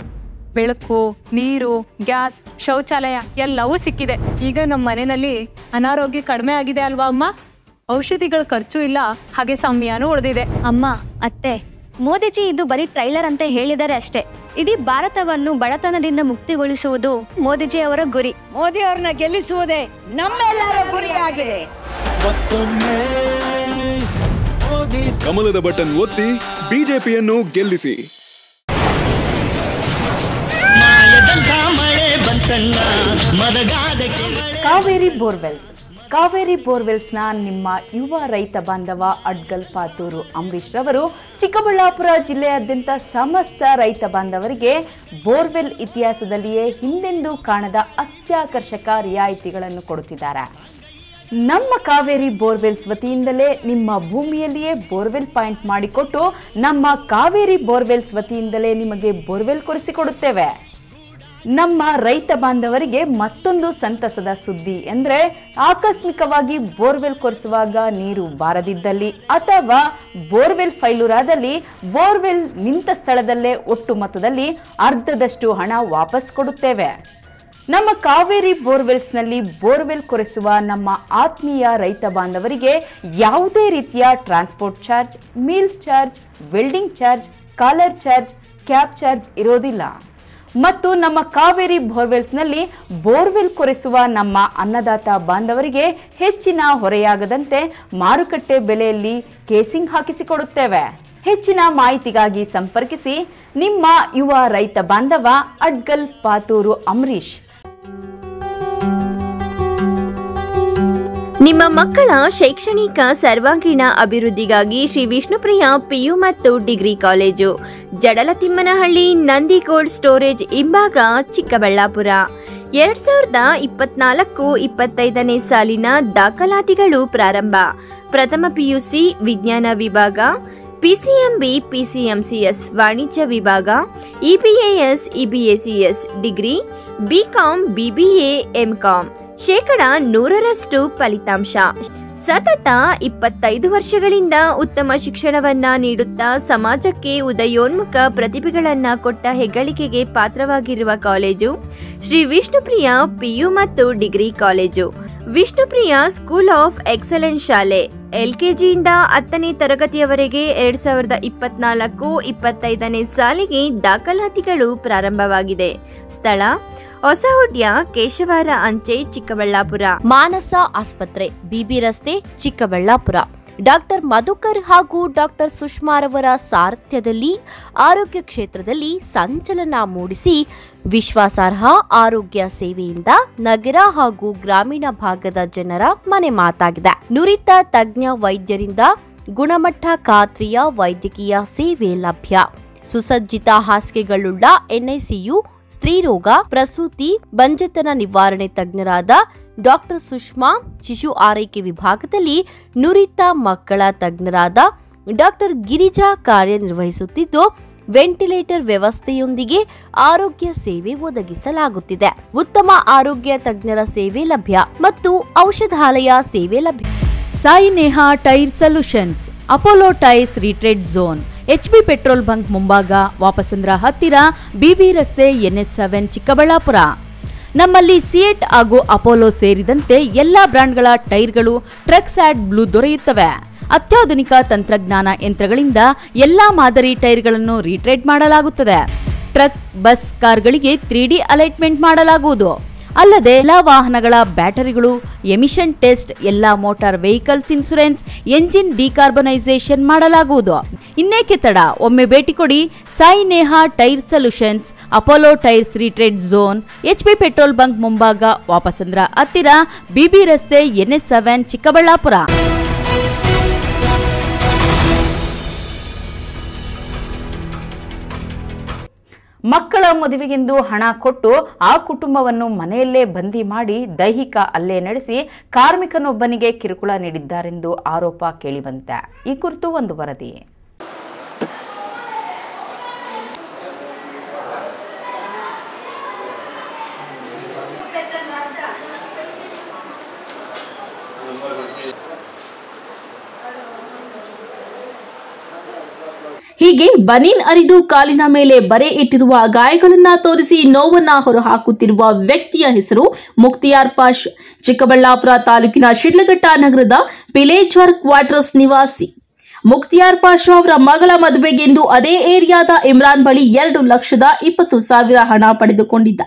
ಬೆಳಕು, ನೀರು, ಗ್ಯಾಸ್, ಶೌಚಾಲಯ ಎಲ್ಲವೂ ಸಿಕ್ಕಿದೆ. ಈಗ ನಮ್ಮ ಮನೆಯಲ್ಲಿ ಅನಾರೋಗ್ಯ ಕಡಿಮೆ ಆಗಿದೆ ಅಲ್ವಾ ಅಮ್ಮ? ಔಷಧಿಗಳ ಖರ್ಚು ಇಲ್ಲ, ಹಾಗೆ ಸಮಯನೂ ಉಳಿದಿದೆ. ಅಮ್ಮ, ಅತ್ತೆ, ಮೋದಿಜಿ ಇದು ಬರೀ ಟ್ರೈಲರ್ ಅಂತ ಹೇಳಿದರೆ ಅಷ್ಟೇ. ಇಡೀ ಭಾರತವನ್ನು ಬಡತನದಿಂದ ಮುಕ್ತಿಗೊಳಿಸುವುದು ಮೋದಿಜಿ ಅವರ ಗುರಿ. ಮೋದಿ ಅವ್ರನ್ನ ಗೆಲ್ಲಿಸುವುದೇ ನಮ್ಮೆಲ್ಲರ ಗುರಿಯಾಗಿದೆ. ಕಮಲದ ಬಟನ್ ಒತ್ತಿ ಬಿಜೆಪಿಯನ್ನು ಗೆಲ್ಲಿಸಿ. ಕಾವೇರಿ ಬೋರ್ವೆಲ್ಸ್ನ ನಿಮ್ಮ ಯುವ ರೈತ ಬಾಂಧವ ಅಡ್ಗಲ್ ಪಾತೂರು ಅಂಬರೀಶ್ ರವರು ಚಿಕ್ಕಬಳ್ಳಾಪುರ ಜಿಲ್ಲೆಯಾದ್ಯಂತ ಸಮಸ್ತ ರೈತ ಬಾಂಧವರಿಗೆ ಬೋರ್ವೆಲ್ ಇತಿಹಾಸದಲ್ಲಿಯೇ ಹಿಂದೆಂದೂ ಕಾಣದ ಅತ್ಯಾಕರ್ಷಕ ರಿಯಾಯಿತಿಗಳನ್ನು ಕೊಡುತ್ತಿದ್ದಾರೆ. ನಮ್ಮ ಕಾವೇರಿ ಬೋರ್ವೆಲ್ಸ್ ವತಿಯಿಂದಲೇ ನಿಮ್ಮ ಭೂಮಿಯಲ್ಲಿಯೇ ಬೋರ್ವೆಲ್ ಪಾಯಿಂಟ್ ಮಾಡಿಕೊಟ್ಟು ನಮ್ಮ ಕಾವೇರಿ ಬೋರ್ವೆಲ್ಸ್ ವತಿಯಿಂದಲೇ ನಿಮಗೆ ಬೋರ್ವೆಲ್ ಕೊಡಿಸಿಕೊಡುತ್ತೇವೆ. ನಮ್ಮ ರೈತ ಬಾಂಧವರಿಗೆ ಮತ್ತೊಂದು ಸಂತಸದ ಸುದ್ದಿ ಎಂದರೆ, ಆಕಸ್ಮಿಕವಾಗಿ ಬೋರ್ವೆಲ್ ಕೊರೆಸುವಾಗ ನೀರು ಬಾರದಿದ್ದಲ್ಲಿ ಅಥವಾ ಬೋರ್ವೆಲ್ ಫೈಲೂರಾದಲ್ಲಿ ಬೋರ್ವೆಲ್ ನಿಂತ ಸ್ಥಳದಲ್ಲೇ ಒಟ್ಟು ಮೊತ್ತದಲ್ಲಿ ಅರ್ಧದಷ್ಟು ಹಣ ವಾಪಸ್ ಕೊಡುತ್ತೇವೆ. ನಮ್ಮ ಕಾವೇರಿ ಬೋರ್ವೆಲ್ಸ್ನಲ್ಲಿ ಬೋರ್ವೆಲ್ ಕೊರೆಸುವ ನಮ್ಮ ಆತ್ಮೀಯ ರೈತ ಬಾಂಧವರಿಗೆ ಯಾವುದೇ ರೀತಿಯ transport charge, meals charge, welding charge, collar charge, cab charge ಇರೋದಿಲ್ಲ. ಮತ್ತು ನಮ್ಮ ಕಾವೇರಿ ಬೋರ್ವೆಲ್ಸ್ನಲ್ಲಿ ಬೋರ್ವೆಲ್ ಕೊರೆಸುವ ನಮ್ಮ ಅನ್ನದಾತ ಬಾಂಧವರಿಗೆ ಹೆಚ್ಚಿನ ಹೊರೆಯಾಗದಂತೆ ಮಾರುಕಟ್ಟೆ ಬೆಲೆಯಲ್ಲಿ ಕೇಸಿಂಗ್ ಹಾಕಿಸಿಕೊಡುತ್ತೇವೆ. ಹೆಚ್ಚಿನ ಮಾಹಿತಿಗಾಗಿ ಸಂಪರ್ಕಿಸಿ ನಿಮ್ಮ ಯುವ ರೈತ ಬಾಂಧವ ಅಡ್ಗಲ್ ಪಾತೂರು ಅಂಬರೀಶ್. ನಿಮ್ಮ ಮಕ್ಕಳ ಶೈಕ್ಷಣಿಕ ಸರ್ವಾಂಗೀಣ ಅಭಿವೃದ್ಧಿಗಾಗಿ ಶ್ರೀ ವಿಷ್ಣುಪ್ರಿಯ ಪಿಯು ಮತ್ತು ಡಿಗ್ರಿ ಕಾಲೇಜು, ಜಡಲತಿಮ್ಮನಹಳ್ಳಿ, ನಂದಿಗೋಲ್ಡ್ ಸ್ಟೋರೇಜ್ ಹಿಂಭಾಗ, ಚಿಕ್ಕಬಳ್ಳಾಪುರ. 2024-25ನೇ ಸಾಲಿನ ದಾಖಲಾತಿಗಳು ಪ್ರಾರಂಭ. ಪ್ರಥಮ ಪಿಯುಸಿ ವಿಜ್ಞಾನ ವಿಭಾಗ, ಪಿಸಿಎಂಬಿ, ಪಿಸಿಎಂಸಿಎಸ್ ವಾಣಿಜ್ಯ ವಿಭಾಗ, EBAS, EBACS degree, BCom, BBA, MCom. 100% ಫಲಿತಾಂಶ. ಸತತ 25 ವರ್ಷಗಳಿಂದ ಉತ್ತಮ ಶಿಕ್ಷಣವನ್ನ ನೀಡುತ್ತಾ ಸಮಾಜಕ್ಕೆ ಉದಯೋನ್ಮುಖ ಪ್ರತಿಭೆಗಳನ್ನ ಕೊಟ್ಟ ಹೆಗ್ಗಳಿಕೆಗೆ ಪಾತ್ರವಾಗಿರುವ ಕಾಲೇಜು ಶ್ರೀ ವಿಷ್ಣುಪ್ರಿಯ ಪಿಯು ಮತ್ತು degree college. Vishnupriya school of excellence ಶಾಲೆ. ಎಲ್ಕೆಜಿಯಿಂದ 10ನೇ ತರಗತಿಯವರೆಗೆ 2024-25ನೇ ಸಾಲಿಗೆ ದಾಖಲಾತಿಗಳು ಪ್ರಾರಂಭವಾಗಿದೆ. ಸ್ಥಳ ಹೊಸಹುಡ್ಯ ಕೇಶವಾರ ಅಂಚೆ ಚಿಕ್ಕಬಳ್ಳಾಪುರ, ಮಾನಸ ಆಸ್ಪತ್ರೆ ಬಿಬಿ ರಸ್ತೆ ಚಿಕ್ಕಬಳ್ಳಾಪುರ. ಡಾಕ್ಟರ್ ಮಧುಕರ್ ಹಾಗೂ ಡಾಕ್ಟರ್ ಸುಷ್ಮಾರವರ ಸಾರಥ್ಯದಲ್ಲಿ ಆರೋಗ್ಯ ಕ್ಷೇತ್ರದಲ್ಲಿ ಸಂಚಲನ ಮೂಡಿಸಿ ವಿಶ್ವಾಸಾರ್ಹ ಆರೋಗ್ಯ ಸೇವೆಯಿಂದ ನಗರ ಹಾಗೂ ಗ್ರಾಮೀಣ ಭಾಗದ ಜನರ ಮನೆ ಮಾತಾಗಿದೆ. ನುರಿತ ತಜ್ಞ ವೈದ್ಯರಿಂದ ಗುಣಮಟ್ಟ ಖಾತ್ರಿಯ ವೈದ್ಯಕೀಯ ಸೇವೆ ಲಭ್ಯ. ಸುಸಜ್ಜಿತ ಹಾಸಿಗೆಗಳುಳ್ಳ ಎನ್ಐಸಿಯು, ಸ್ತ್ರೀರೋಗ, ಪ್ರಸೂತಿ, ಬಂಜೆತನ ನಿವಾರಣೆ ತಜ್ಞರಾದ ಡಾಕ್ಟರ್ ಸುಷ್ಮಾ, ಶಿಶು ಆರೈಕೆ ವಿಭಾಗದಲ್ಲಿ ನುರಿತ ಮಕ್ಕಳ ತಜ್ಞರಾದ ಡಾಕ್ಟರ್ ಗಿರಿಜಾ ಕಾರ್ಯನಿರ್ವಹಿಸುತ್ತಿದ್ದು, ವೆಂಟಿಲೇಟರ್ ವ್ಯವಸ್ಥೆಯೊಂದಿಗೆ ಆರೋಗ್ಯ ಸೇವೆ ಒದಗಿಸಲಾಗುತ್ತಿದೆ. ಉತ್ತಮ ಆರೋಗ್ಯ ತಜ್ಞರ ಸೇವೆ ಲಭ್ಯ ಮತ್ತು ಔಷಧಾಲಯ ಸೇವೆ ಲಭ್ಯ. Sai Neha tyre solutions, Apollo tyres retread zone, HB petrol bunk ಮುಂಭಾಗ, ವಾಪಸಂದ್ರ ಹತ್ತಿರ, BB ರಸ್ತೆ, NS7 ಚಿಕ್ಕಬಳ್ಳಾಪುರ. ನಮ್ಮಲ್ಲಿ ಸಿಯೆಟ್ ಹಾಗೂ ಅಪೋಲೋ ಸೇರಿದಂತೆ ಎಲ್ಲಾ ಬ್ರಾಂಡ್ಗಳ ಟೈರ್ಗಳು ಟ್ರಕ್ಸ್ ಆಡ್ ಬ್ಲೂ ದೊರೆಯುತ್ತವೆ. ಅತ್ಯಾಧುನಿಕ ತಂತ್ರಜ್ಞಾನ ಯಂತ್ರಗಳಿಂದ ಎಲ್ಲಾ ಮಾದರಿ ಟೈರ್ಗಳನ್ನು ರೀಟ್ರೇಡ್ ಮಾಡಲಾಗುತ್ತದೆ. ಟ್ರಕ್, ಬಸ್, ಕಾರ್ಗಳಿಗೆ 3D ಅಲೈಟ್ಮೆಂಟ್ ಮಾಡಲಾಗುವುದು. ಅಲ್ಲದೆ ಎಲ್ಲಾ ವಾಹನಗಳ ಬ್ಯಾಟರಿಗಳು ಎಮಿಷನ್ ಟೆಸ್ಟ್, ಎಲ್ಲಾ motor vehicles insurance, engine decarbonisation ಮಾಡಲಾಗುವುದು. ಇನ್ನೇಕೆ ತಡ, ಒಮ್ಮೆ ಭೇಟಿ ಕೊಡಿ. Sai Neha tyre solutions, Apollo tyres retread zone, HB petrol bunk ಮುಂಭಾಗ, ವಾಪಸಂದ್ರ ಹತ್ತಿರ, BB ರಸ್ತೆ, NS7 ಚಿಕ್ಕಬಳ್ಳಾಪುರ. ಮಕ್ಕಳ ಮದುವೆಗೆಂದು ಹಣ ಕೊಟ್ಟು ಆ ಕುಟುಂಬವನ್ನು ಮನೆಯಲ್ಲೇ ಬಂದಿ ಮಾಡಿ ದೈಹಿಕ ಹಲ್ಲೆ ನಡೆಸಿ ಕಾರ್ಮಿಕನೊಬ್ಬನಿಗೆ ಕಿರುಕುಳ ನೀಡಿದ್ದಾರೆಂದು ಆರೋಪ ಕೇಳಿಬಂತೆ. ಈ ಕುರಿತು ಒಂದು ವರದಿ. ಹೀಗೆ ಬನೀನ್ ಅರಿದು ಕಾಲಿನ ಮೇಲೆ ಬರೆ ಇಟ್ಟಿರುವ ಗಾಯಗಳನ್ನ ತೋರಿಸಿ ನೋವನ್ನ ಹೊರಹಾಕುತ್ತಿರುವ ವ್ಯಕ್ತಿಯ ಹೆಸರು ಮುಕ್ತಿಯಾರ್ ಪಾಷ್. ಚಿಕ್ಕಬಳ್ಳಾಪುರ ತಾಲೂಕಿನ ಶಿಡ್ಲಘಟ್ಟ ನಗರದ ಪಿಲೇಜಾರ್ ಕ್ವಾರ್ಟರ್ಸ್ ನಿವಾಸಿ ಮುಕ್ತಿಯಾರ್ ಪಾಷಾ ಅವರ ಮಗಳ ಮದುವೆಗೆಂದು ಅದೇ ಏರಿಯಾದ ಇಮ್ರಾನ್ ಬಳಿ 2,20,000 ಹಣ ಪಡೆದುಕೊಂಡಿದ್ದ.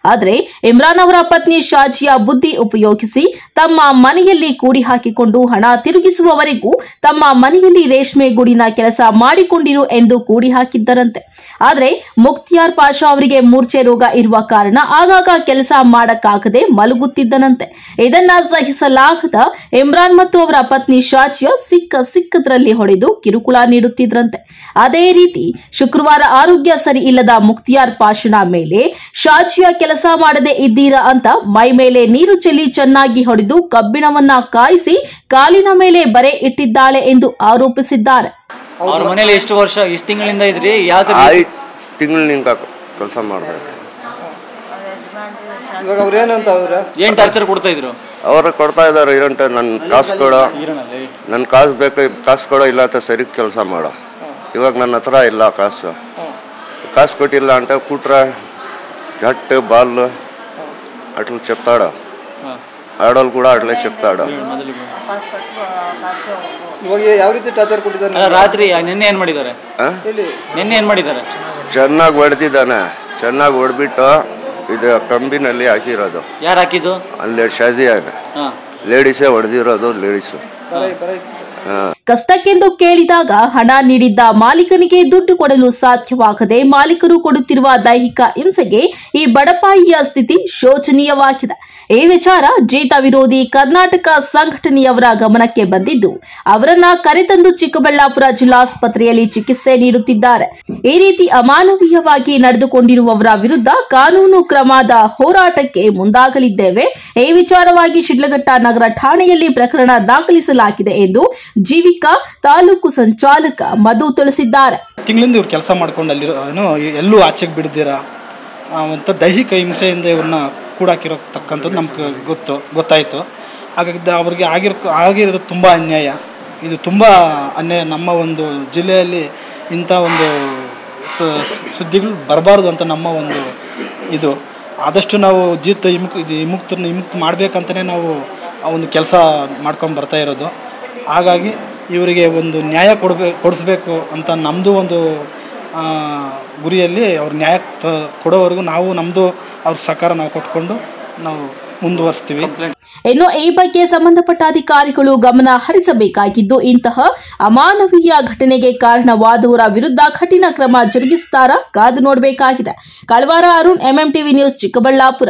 ಆದರೆ ಇಮ್ರಾನ್ ಅವರ ಪತ್ನಿ ಶಾಜಿಯಾ ಬುದ್ಧಿ ಉಪಯೋಗಿಸಿ ತಮ್ಮ ಮನೆಯಲ್ಲಿ ಕೂಡಿ ಹಾಕಿಕೊಂಡು ಹಣ ತಿರುಗಿಸುವವರೆಗೂ ತಮ್ಮ ಮನೆಯಲ್ಲಿ ರೇಷ್ಮೆ ಗೂಡಿನ ಕೆಲಸ ಮಾಡಿಕೊಂಡಿರು ಎಂದು ಕೂಡಿ ಹಾಕಿದ್ದರಂತೆ. ಆದರೆ ಮುಕ್ತಿಯಾರ್ ಪಾಷಾ ಅವರಿಗೆ ಮೂರ್ಛೆ ರೋಗ ಇರುವ ಕಾರಣ ಆಗಾಗ ಕೆಲಸ ಮಾಡಕ್ಕಾಗದೆ ಮಲಗುತ್ತಿದ್ದನಂತೆ. ಇದನ್ನ ಸಹಿಸಲಾಗದ ಇಮ್ರಾನ್ ಮತ್ತು ಅವರ ಪತ್ನಿ ಶಾಜಿಯಾ ಸಿಕ್ಕದ್ರಲ್ಲಿ ಹೊಡೆದು ಕಿರುಕುಳ ನೀಡುತ್ತಿದ್ರಂತೆ. ಅದೇ ರೀತಿ ಶುಕ್ರವಾರ ಆರೋಗ್ಯ ಸರಿ ಇಲ್ಲದ ಮುಕ್ತಿಯಾರ್ ಪಾಷನ ಮೇಲೆ ಶಾಜಿಯಾ ಕೆಲಸ ಮಾಡದೆ ಇದ್ದೀರಾ ಅಂತ ಮೈ ಮೇಲೆ ನೀರು ಚೆಲ್ಲಿ ಚೆನ್ನಾಗಿ ಹೊಡೆದು ಕಬ್ಬಿಣವನ್ನ ಕಾಯಿಸಿ ಕಾಲಿನ ಮೇಲೆ ಬರೆ ಇಟ್ಟಿದ್ದಾಳೆ ಎಂದು ಆರೋಪಿಸಿದ್ದಾರೆ. ಅವ್ರ ಮನೇಲಿ ಎಷ್ಟು ವರ್ಷ ಇಷ್ಟು ತಿಂಗಳಿಂದ ಇದ್ರಿ? ಯಾವ ತಿಂಗಳಿನಿಂದ ಕೆಲಸ ಮಾಡ್ತಾರೆ. ಇವಾಗ ಅವ್ರು ಏನಂತ ಏನ್ ಟಾರ್ಚರ್ ಕೊಡ್ತಾ ಇದ್ರು? ಅವರು ಕೊಡ್ತಾ ಇದ್ದಾರೆ, ಇರಂಟ ನನ್ನ ಕಾಸು ಕೊಡೋ, ನನ್ನ ಕಾಸು ಬೇಕು, ಕಾಸು ಕೊಡೋ, ಇಲ್ಲ ಅಂತ ಸರಿ ಕೆಲಸ ಮಾಡೋ. ಇವಾಗ ನನ್ನ ಹತ್ರ ಇಲ್ಲ ಕಾಸು కొట్టిಲ್ಲ అంటే కుట్ర జట్టు బాల్ అట్లా చెప్తాడు. ఆడవాళ్ళు కూడా అట్లే చెప్తాడు. ಇವಾಗ ಯಾವ ರೀತಿ ಟಾರ್ಚರ್ ಕೊಟ್ಟಿದ್ದಾರೆ? ರಾತ್ರಿ ನಿನ್ನೆ ಏನ್ ಮಾಡಿದ್ದಾರೆ? ನಿನ್ನೆ ಏನ್ ಮಾಡಿದ್ದಾರೆ? ಚೆನ್ನಾಗಿ ಹೊಡೆದಿದ್ದಾನೆ. ಚೆನ್ನಾಗಿ ಹೊಡೆದ್ಬಿಟ್ಟು ಇದು ಕಂಬಿನಲ್ಲಿ ಹಾಕಿರೋದು. ಯಾರು ಹಾಕಿದ್ದು? ಅಲ್ಲಿ ಶಾಜಿಯಾಗ ಲೇಡೀಸೇ ಹೊಡೆದಿರೋದು. ಲೇಡೀಸು ಕಷ್ಟಕ್ಕೆಂದು ಕೇಳಿದಾಗ ಹಣ ನೀಡಿದ್ದ ಮಾಲೀಕನಿಗೆ ದುಡ್ಡು ಕೊಡಲು ಸಾಧ್ಯವಾಗದೆ ಮಾಲೀಕರು ಕೊಡುತ್ತಿರುವ ದೈಹಿಕ ಹಿಂಸೆಗೆ ಈ ಬಡಪಾಯಿಯ ಸ್ಥಿತಿ ಶೋಚನೀಯವಾಗಿದೆ. ಈ ವಿಚಾರ ಜೀತ ವಿರೋಧಿ ಕರ್ನಾಟಕ ಸಂಘಟನೆಯವರ ಗಮನಕ್ಕೆ ಬಂದಿದ್ದು ಅವರನ್ನ ಕರೆತಂದು ಚಿಕ್ಕಬಳ್ಳಾಪುರ ಜಿಲ್ಲಾಸ್ಪತ್ರೆಯಲ್ಲಿ ಚಿಕಿತ್ಸೆ ನೀಡುತ್ತಿದ್ದಾರೆ. ಈ ರೀತಿ ಅಮಾನವೀಯವಾಗಿ ನಡೆದುಕೊಂಡಿರುವವರ ವಿರುದ್ಧ ಕಾನೂನು ಕ್ರಮದ ಹೋರಾಟಕ್ಕೆ ಮುಂದಾಗಲಿದ್ದೇವೆ. ಈ ವಿಚಾರವಾಗಿ ಶಿಡ್ಲಘಟ್ಟ ನಗರ ಠಾಣೆಯಲ್ಲಿ ಪ್ರಕರಣ ದಾಖಲಿಸಲಾಗಿದೆ ಎಂದು ಜೀವಿಕಾ ತಾಲೂಕು ಸಂಚಾಲಕ ಮಧು ತಿಳಿಸಿದ್ದಾರೆ. ತಿಂಗಳಿಂದ ಇವ್ರು ಕೆಲಸ ಮಾಡ್ಕೊಂಡು ಅಲ್ಲಿರೋ ಎಲ್ಲೂ ಆಚೆಗೆ ಬಿಡ್ದಿರ ಅಂತ ದೈಹಿಕ ಹಿಂಸೆಯಿಂದ ಇವ್ರನ್ನ ಕೂಡಾಕಿರೋತಕ್ಕಂಥದ್ದು ನಮ್ಗೆ ಗೊತ್ತಾಯಿತು. ಹಾಗಾಗಿ ಅವ್ರಿಗೆ ಆಗಿರೋದು ತುಂಬ ಅನ್ಯಾಯ. ಇದು ತುಂಬ ಅನ್ಯಾಯ. ನಮ್ಮ ಒಂದು ಜಿಲ್ಲೆಯಲ್ಲಿ ಇಂಥ ಒಂದು ಸುದ್ದಿಗಳು ಬರಬಾರ್ದು ಅಂತ ನಮ್ಮ ಒಂದು ಇದು. ಆದಷ್ಟು ನಾವು ವಿಮುಕ್ತ ಮಾಡಬೇಕಂತಲೇ ನಾವು ಆ ಒಂದು ಕೆಲಸ ಮಾಡ್ಕೊಂಡು ಬರ್ತಾ ಇರೋದು. ಹಾಗಾಗಿ ಇವರಿಗೆ ಒಂದು ನ್ಯಾಯ ಕೊಡಿಸ್ಬೇಕು ಅಂತ ನಮ್ಮದು ಒಂದು ಗುರಿಯಲ್ಲಿ ಅವ್ರು ನ್ಯಾಯ ಕೊಡೋವರೆಗೂ ನಾವು ನಮ್ಮದು ಅವ್ರ ಸಹಕಾರ ನಾವು ಕೊಟ್ಕೊಂಡು ನಾವು ಮುಂದುವರಿಸ್ತೀವಿ. ಇನ್ನು ಈ ಬಗ್ಗೆ ಸಂಬಂಧಪಟ್ಟ ಅಧಿಕಾರಿಗಳು ಗಮನ ಹರಿಸಬೇಕಾಗಿದ್ದು, ಇಂತಹ ಅಮಾನವೀಯ ಘಟನೆಗೆ ಕಾರಣವಾದವರ ವಿರುದ್ಧ ಕಠಿಣ ಕ್ರಮ ಜರುಗಿಸುತ್ತಾರಾ ಕಾದು ನೋಡಬೇಕಾಗಿದೆ. ಕಳವಾರ ಅರುಣ್, ಎಂಎಂಟಿವಿ ನ್ಯೂಸ್, ಚಿಕ್ಕಬಳ್ಳಾಪುರ.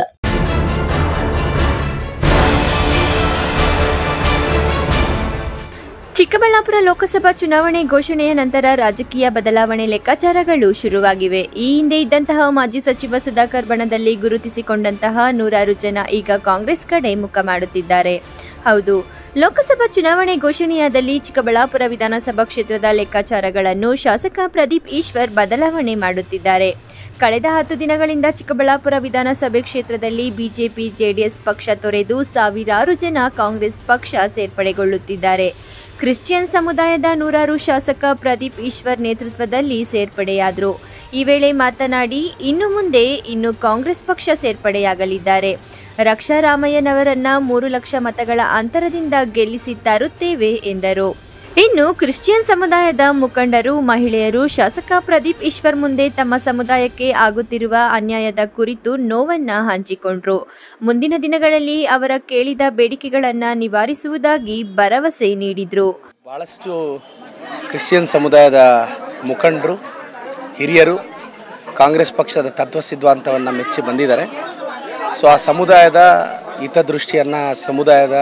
ಚಿಕ್ಕಬಳ್ಳಾಪುರ ಲೋಕಸಭಾ ಚುನಾವಣೆ ಘೋಷಣೆಯ ನಂತರ ರಾಜಕೀಯ ಬದಲಾವಣೆ ಲೆಕ್ಕಾಚಾರಗಳು ಶುರುವಾಗಿವೆ. ಈ ಹಿಂದೆ ಇದ್ದಂತಹ ಮಾಜಿ ಸಚಿವ ಸುಧಾಕರ್ ಬಣದಲ್ಲಿ ಗುರುತಿಸಿಕೊಂಡಂತಹ ನೂರಾರು ಜನ ಈಗ ಕಾಂಗ್ರೆಸ್ ಕಡೆ ಮುಖ ಮಾಡುತ್ತಿದ್ದಾರೆ. ಹೌದು, ಲೋಕಸಭಾ ಚುನಾವಣೆ ಘೋಷಣೆಯಾದಲ್ಲಿ ಚಿಕ್ಕಬಳ್ಳಾಪುರ ವಿಧಾನಸಭಾ ಕ್ಷೇತ್ರದ ಲೆಕ್ಕಾಚಾರಗಳನ್ನು ಶಾಸಕ ಪ್ರದೀಪ್ ಈಶ್ವರ್ ಬದಲಾವಣೆ ಮಾಡುತ್ತಿದ್ದಾರೆ. ಕಳೆದ 10 ದಿನಗಳಿಂದ ಚಿಕ್ಕಬಳ್ಳಾಪುರ ವಿಧಾನಸಭೆ ಕ್ಷೇತ್ರದಲ್ಲಿ ಬಿಜೆಪಿ ಜೆಡಿಎಸ್ ಪಕ್ಷ ತೊರೆದು ಸಾವಿರಾರು ಜನ ಕಾಂಗ್ರೆಸ್ ಪಕ್ಷ ಸೇರ್ಪಡೆಗೊಳ್ಳುತ್ತಿದ್ದಾರೆ. ಕ್ರಿಶ್ಚಿಯನ್ ಸಮುದಾಯದ ನೂರಾರು ಶಾಸಕ ಪ್ರದೀಪ್ ಈಶ್ವರ್ ನೇತೃತ್ವದಲ್ಲಿ ಸೇರ್ಪಡೆಯಾದರು. ಈ ವೇಳೆ ಮಾತನಾಡಿ, ಇನ್ನು ಮುಂದೆ ಕಾಂಗ್ರೆಸ್ ಪಕ್ಷ ಸೇರ್ಪಡೆಯಾಗಲಿದ್ದಾರೆ. ರಕ್ಷಾ ರಾಮಯ್ಯನವರನ್ನ 3 ಲಕ್ಷ ಮತಗಳ ಅಂತರದಿಂದ ಗೆಲ್ಲಿಸಿ ತರುತ್ತೇವೆ ಎಂದರು. ಇನ್ನು ಕ್ರಿಶ್ಚಿಯನ್ ಸಮುದಾಯದ ಮುಖಂಡರು, ಮಹಿಳೆಯರು ಶಾಸಕ ಪ್ರದೀಪ್ ಈಶ್ವರ್ ಮುಂದೆ ತಮ್ಮ ಸಮುದಾಯಕ್ಕೆ ಆಗುತ್ತಿರುವ ಅನ್ಯಾಯದ ಕುರಿತು ನೋವನ್ನ ಹಂಚಿಕೊಂಡ್ರು. ಮುಂದಿನ ದಿನಗಳಲ್ಲಿ ಅವರ ಕೇಳಿದ ಬೇಡಿಕೆಗಳನ್ನು ನಿವಾರಿಸುವುದಾಗಿ ಭರವಸೆ ನೀಡಿದ್ರು. ಬಹಳಷ್ಟು ಕ್ರಿಶ್ಚಿಯನ್ ಸಮುದಾಯದ ಮುಖಂಡರು, ಹಿರಿಯರು ಕಾಂಗ್ರೆಸ್ ಪಕ್ಷದ ತತ್ವ ಸಿದ್ಧಾಂತವನ್ನು ಮೆಚ್ಚಿ ಬಂದಿದ್ದಾರೆ. ಸೊ ಆ ಸಮುದಾಯದ ಹಿತದೃಷ್ಟಿಯನ್ನು, ಸಮುದಾಯದ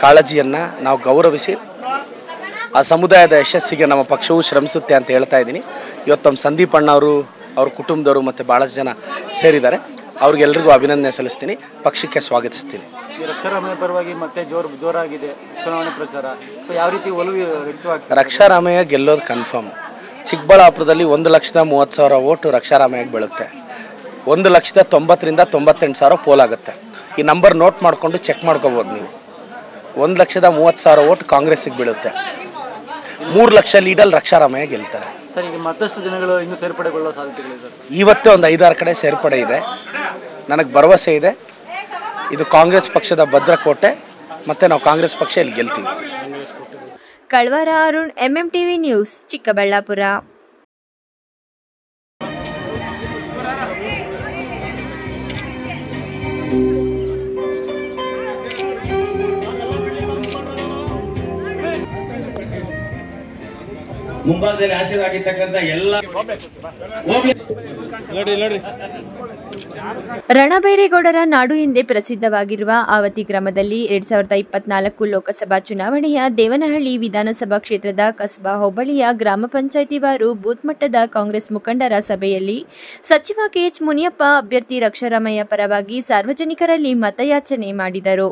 ಕಾಳಜಿಯನ್ನು ನಾವು ಗೌರವಿಸಿ ಆ ಸಮುದಾಯದ ಯಶಸ್ಸಿಗೆ ನಮ್ಮ ಪಕ್ಷವು ಶ್ರಮಿಸುತ್ತೆ ಅಂತ ಹೇಳ್ತಾ ಇದ್ದೀನಿ. ಇವತ್ತು ನಮ್ಮ ಸಂದೀಪ್ ಅಣ್ಣ ಅವರು, ಅವ್ರ ಕುಟುಂಬದವರು ಮತ್ತು ಭಾಳಷ್ಟು ಜನ ಸೇರಿದ್ದಾರೆ. ಅವ್ರಿಗೆಲ್ರಿಗೂ ಅಭಿನಂದನೆ ಸಲ್ಲಿಸ್ತೀನಿ, ಪಕ್ಷಕ್ಕೆ ಸ್ವಾಗತಿಸ್ತೀನಿ. ರಕ್ಷಾರಾಮಯ್ಯ ಪರವಾಗಿ ಮತ್ತೆ ಜೋರಾಗಿದೆ ಚುನಾವಣೆ ಪ್ರಚಾರ. ಸೊ ಯಾವ ರೀತಿ ಒಲವು ವ್ಯಕ್ತವಾಗ್ತದೆ? ರಕ್ಷಾರಾಮಯ್ಯ ಗೆಲ್ಲೋದು ಕನ್ಫರ್ಮ್. ಚಿಕ್ಕಬಳ್ಳಾಪುರದಲ್ಲಿ 1,30,30,000 ಓಟು ರಕ್ಷಾರಾಮಯ್ಯಗೆ ಬೀಳುತ್ತೆ. 1,90,000-98,000 ಪೋಲ್ ಆಗುತ್ತೆ. ಈ ನಂಬರ್ ನೋಟ್ ಮಾಡಿಕೊಂಡು ಚೆಕ್ ಮಾಡ್ಕೋಬೋದು ನೀವು. 1,30,30,000 ಓಟ್ ಕಾಂಗ್ರೆಸ್ಸಿಗೆ ಬೀಳುತ್ತೆ. 3 ಲಕ್ಷ ಲೀಡಲ್ಲಿ ರಕ್ಷಾರಾಮಯ್ಯ ಗೆಲ್ತಾರೆ. ಸರ್, ಈಗ ಮತ್ತಷ್ಟು ಜನಗಳು ಇನ್ನೂ ಸೇರ್ಪಡೆಗೊಳ್ಳೋ ಸಾಧ್ಯತೆಗಳಿದೆ ಸರ್. ಇವತ್ತೇ ಒಂದು 5-6 ಕಡೆ ಸೇರ್ಪಡೆ ಇದೆ. ನನಗೆ ಭರವಸೆ ಇದೆ ಇದು ಕಾಂಗ್ರೆಸ್ ಪಕ್ಷದ ಭದ್ರಕೋಟೆ, ಮತ್ತು ನಾವು ಕಾಂಗ್ರೆಸ್ ಪಕ್ಷ ಇಲ್ಲಿ ಗೆಲ್ತೀವಿ. ಕಳವಾರ ಅರುಣ್, ಎಂಎಂಟಿವಿ ನ್ಯೂಸ್, ಚಿಕ್ಕಬಳ್ಳಾಪುರ. ಮುಂಭಾಗದಲ್ಲಿ ಆಸೀನಾಗಿರ್ತಕ್ಕಂಥ ಎಲ್ಲ ರಣಬೈರೇಗೌಡರ ನಾಡು ಎಂದೇ ಪ್ರಸಿದ್ಧವಾಗಿರುವ ಆವತಿ ಗ್ರಾಮದಲ್ಲಿ 2024 ಲೋಕಸಭಾ ಚುನಾವಣೆಯ ದೇವನಹಳ್ಳಿ ವಿಧಾನಸಭಾ ಕ್ಷೇತ್ರದ ಕಸ್ಬಾ ಹೋಬಳಿಯ ಗ್ರಾಮ ಪಂಚಾಯಿತಿ ವಾರು ಬೂತ್ ಮಟ್ಟದ ಕಾಂಗ್ರೆಸ್ ಮುಖಂಡರ ಸಭೆಯಲ್ಲಿ ಸಚಿವ ಕೆಎಚ್ ಮುನಿಯಪ್ಪ ಅಭ್ಯರ್ಥಿ ರಕ್ಷಾರಾಮಯ್ಯ ಪರವಾಗಿ ಸಾರ್ವಜನಿಕರಲ್ಲಿ ಮತಯಾಚನೆ ಮಾಡಿದರು.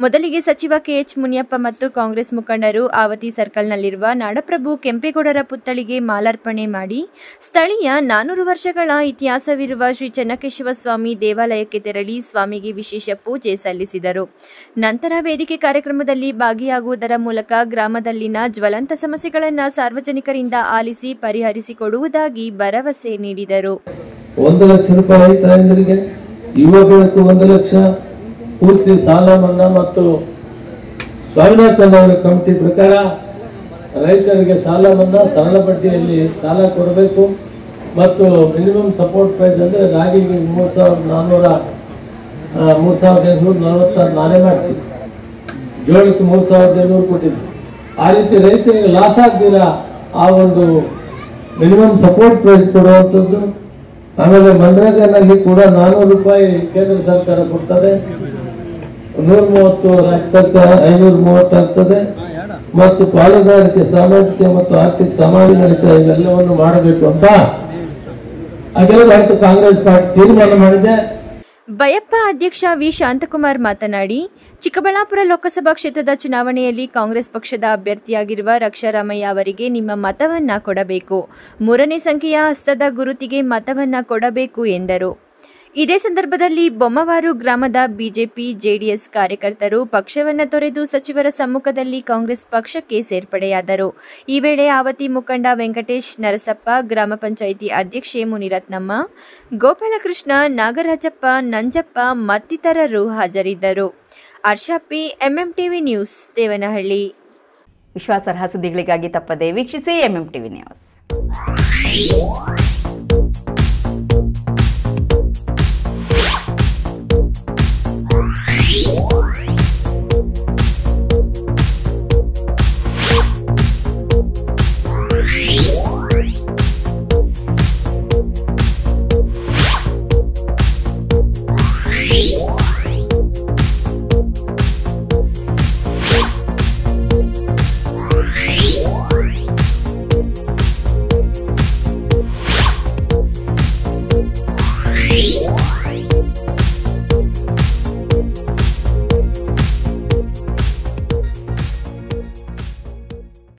ಮೊದಲಿಗೆ ಸಚಿವ ಕೆಎಚ್ ಮುನಿಯಪ್ಪ ಮತ್ತು ಕಾಂಗ್ರೆಸ್ ಮುಖಂಡರು ಆವತಿ ಸರ್ಕಲ್ನಲ್ಲಿರುವ ನಾಡಪ್ರಭು ಕೆಂಪೇಗೌಡರ ಪುತ್ಥಳಿಗೆ ಮಾಲಾರ್ಪಣೆ ಮಾಡಿ ಸ್ಥಳೀಯ 400 ವರ್ಷಗಳ ಇತಿಹಾಸವಿರುವ ಶ್ರೀ ಚೆನ್ನಕೇಶವ ಸ್ವಾಮಿ ದೇವಾಲಯಕ್ಕೆ ತೆರಳಿ ಸ್ವಾಮಿಗೆ ವಿಶೇಷ ಪೂಜೆ ಸಲ್ಲಿಸಿದರು. ನಂತರ ವೇದಿಕೆ ಕಾರ್ಯಕ್ರಮದಲ್ಲಿ ಭಾಗಿಯಾಗುವುದರ ಮೂಲಕ ಗ್ರಾಮದಲ್ಲಿನ ಜ್ವಲಂತ ಸಮಸ್ಯೆಗಳನ್ನು ಸಾರ್ವಜನಿಕರಿಂದ ಆಲಿಸಿ ಪರಿಹರಿಸಿಕೊಡುವುದಾಗಿ ಭರವಸೆ ನೀಡಿದರು. 1 ಲಕ್ಷ ರೂಪಾಯಿ ತಾಯಂದಿರಿಗೆ, ಯುವ ಬೆಳಕು 1 ಲಕ್ಷ, ಪೂರ್ತಿ ಸಾಲ ಮನ್ನಾ ಮತ್ತು ಸ್ವಾಮಿನಾಥನ್ ಅವರ ಕಮಿಟಿ ಪ್ರಕಾರ ರೈತರಿಗೆ ಸಾಲ ಮನ್ನಾ ಸರಳ ಬಡ್ಡಿಯಲ್ಲಿ ಸಾಲ ಕೊಡಬೇಕು ಮತ್ತು ಮಿನಿಮಮ್ ಸಪೋರ್ಟ್ ಪ್ರೈಸ್ ಅಂದರೆ ರಾಗಿಗೆ 3,846 ನಾನೇ ಮಾಡಿಸಿ, ಜೋಳಕ್ಕೆ 3,200 ಕೊಟ್ಟಿದ್ದು. ಆ ರೀತಿ ರೈತರಿಗೆ ಲಾಸ್ ಆಗ್ದಿರ ಆ ಒಂದು ಮಿನಿಮಮ್ ಸಪೋರ್ಟ್ ಪ್ರೈಸ್ ಕೊಡುವಂಥದ್ದು. ಆಮೇಲೆ ಮನ್ರೇಗಾನಲ್ಲಿ ಕೂಡ 400 ರೂಪಾಯಿ ಕೇಂದ್ರ ಸರ್ಕಾರ ಕೊಡ್ತದೆ, 130 ರಾಜ್ಯ ಸರ್ಕಾರ 530 ಆಗ್ತದೆ. ಮತ್ತು ಪಾಲುದಾರಿಕೆ, ಸಾಮಾಜಿಕ ಮತ್ತು ಆರ್ಥಿಕ ಸಮಾಜಾಡಳಿತ ಇವೆಲ್ಲವನ್ನು ಮಾಡಬೇಕು ಅಂತ ಅಖಿಲ ಭಾರತ ಕಾಂಗ್ರೆಸ್ ಪಾರ್ಟಿ ತೀರ್ಮಾನ ಮಾಡಿದೆ. ಬಯಪ್ಪ ಅಧ್ಯಕ್ಷ ವಿ ಶಾಂತಕುಮಾರ್ ಮಾತನಾಡಿ, ಚಿಕ್ಕಬಳ್ಳಾಪುರ ಲೋಕಸಭಾ ಕ್ಷೇತ್ರದ ಚುನಾವಣೆಯಲ್ಲಿ ಕಾಂಗ್ರೆಸ್ ಪಕ್ಷದ ಅಭ್ಯರ್ಥಿಯಾಗಿರುವ ರಕ್ಷಾರಾಮಯ್ಯ ಅವರಿಗೆ ನಿಮ್ಮ ಮತವನ್ನ ಕೊಡಬೇಕು. 3ನೇ ಸಂಖ್ಯೆಯ ಹಸ್ತದ ಗುರುತಿಗೆ ಮತವನ್ನ ಕೊಡಬೇಕು ಎಂದರು. ಇದೇ ಸಂದರ್ಭದಲ್ಲಿ ಬೊಮ್ಮವಾರು ಗ್ರಾಮದ ಬಿಜೆಪಿ ಜೆಡಿಎಸ್ ಕಾರ್ಯಕರ್ತರು ಪಕ್ಷವನ್ನು ತೊರೆದು ಸಚಿವರ ಸಮ್ಮುಖದಲ್ಲಿ ಕಾಂಗ್ರೆಸ್ ಪಕ್ಷಕ್ಕೆ ಸೇರ್ಪಡೆಯಾದರು. ಈ ವೇಳೆ ಆವತಿ ಮುಖಂಡ ವೆಂಕಟೇಶ್ ನರಸಪ್ಪ, ಗ್ರಾಮ ಪಂಚಾಯಿತಿ ಅಧ್ಯಕ್ಷೆ ಮುನಿರತ್ನಮ್ಮ, ಗೋಪಾಲಕೃಷ್ಣ, ನಾಗರಾಜಪ್ಪ, ನಂಜಪ್ಪ ಮತ್ತಿತರರು ಹಾಜರಿದ್ದರು. ಅರ್ಷಾಪಿ, ಎಂಎಂಟಿವಿ ನ್ಯೂಸ್, ದೇವನಹಳ್ಳಿ. ವಿಶ್ವಾಸಾರ್ಹ ಸುದ್ದಿಗಳಿಗಾಗಿ ತಪ್ಪದೇ ವೀಕ್ಷಿಸಿ ಎಂಎಂಟಿವಿ ನ್ಯೂಸ್.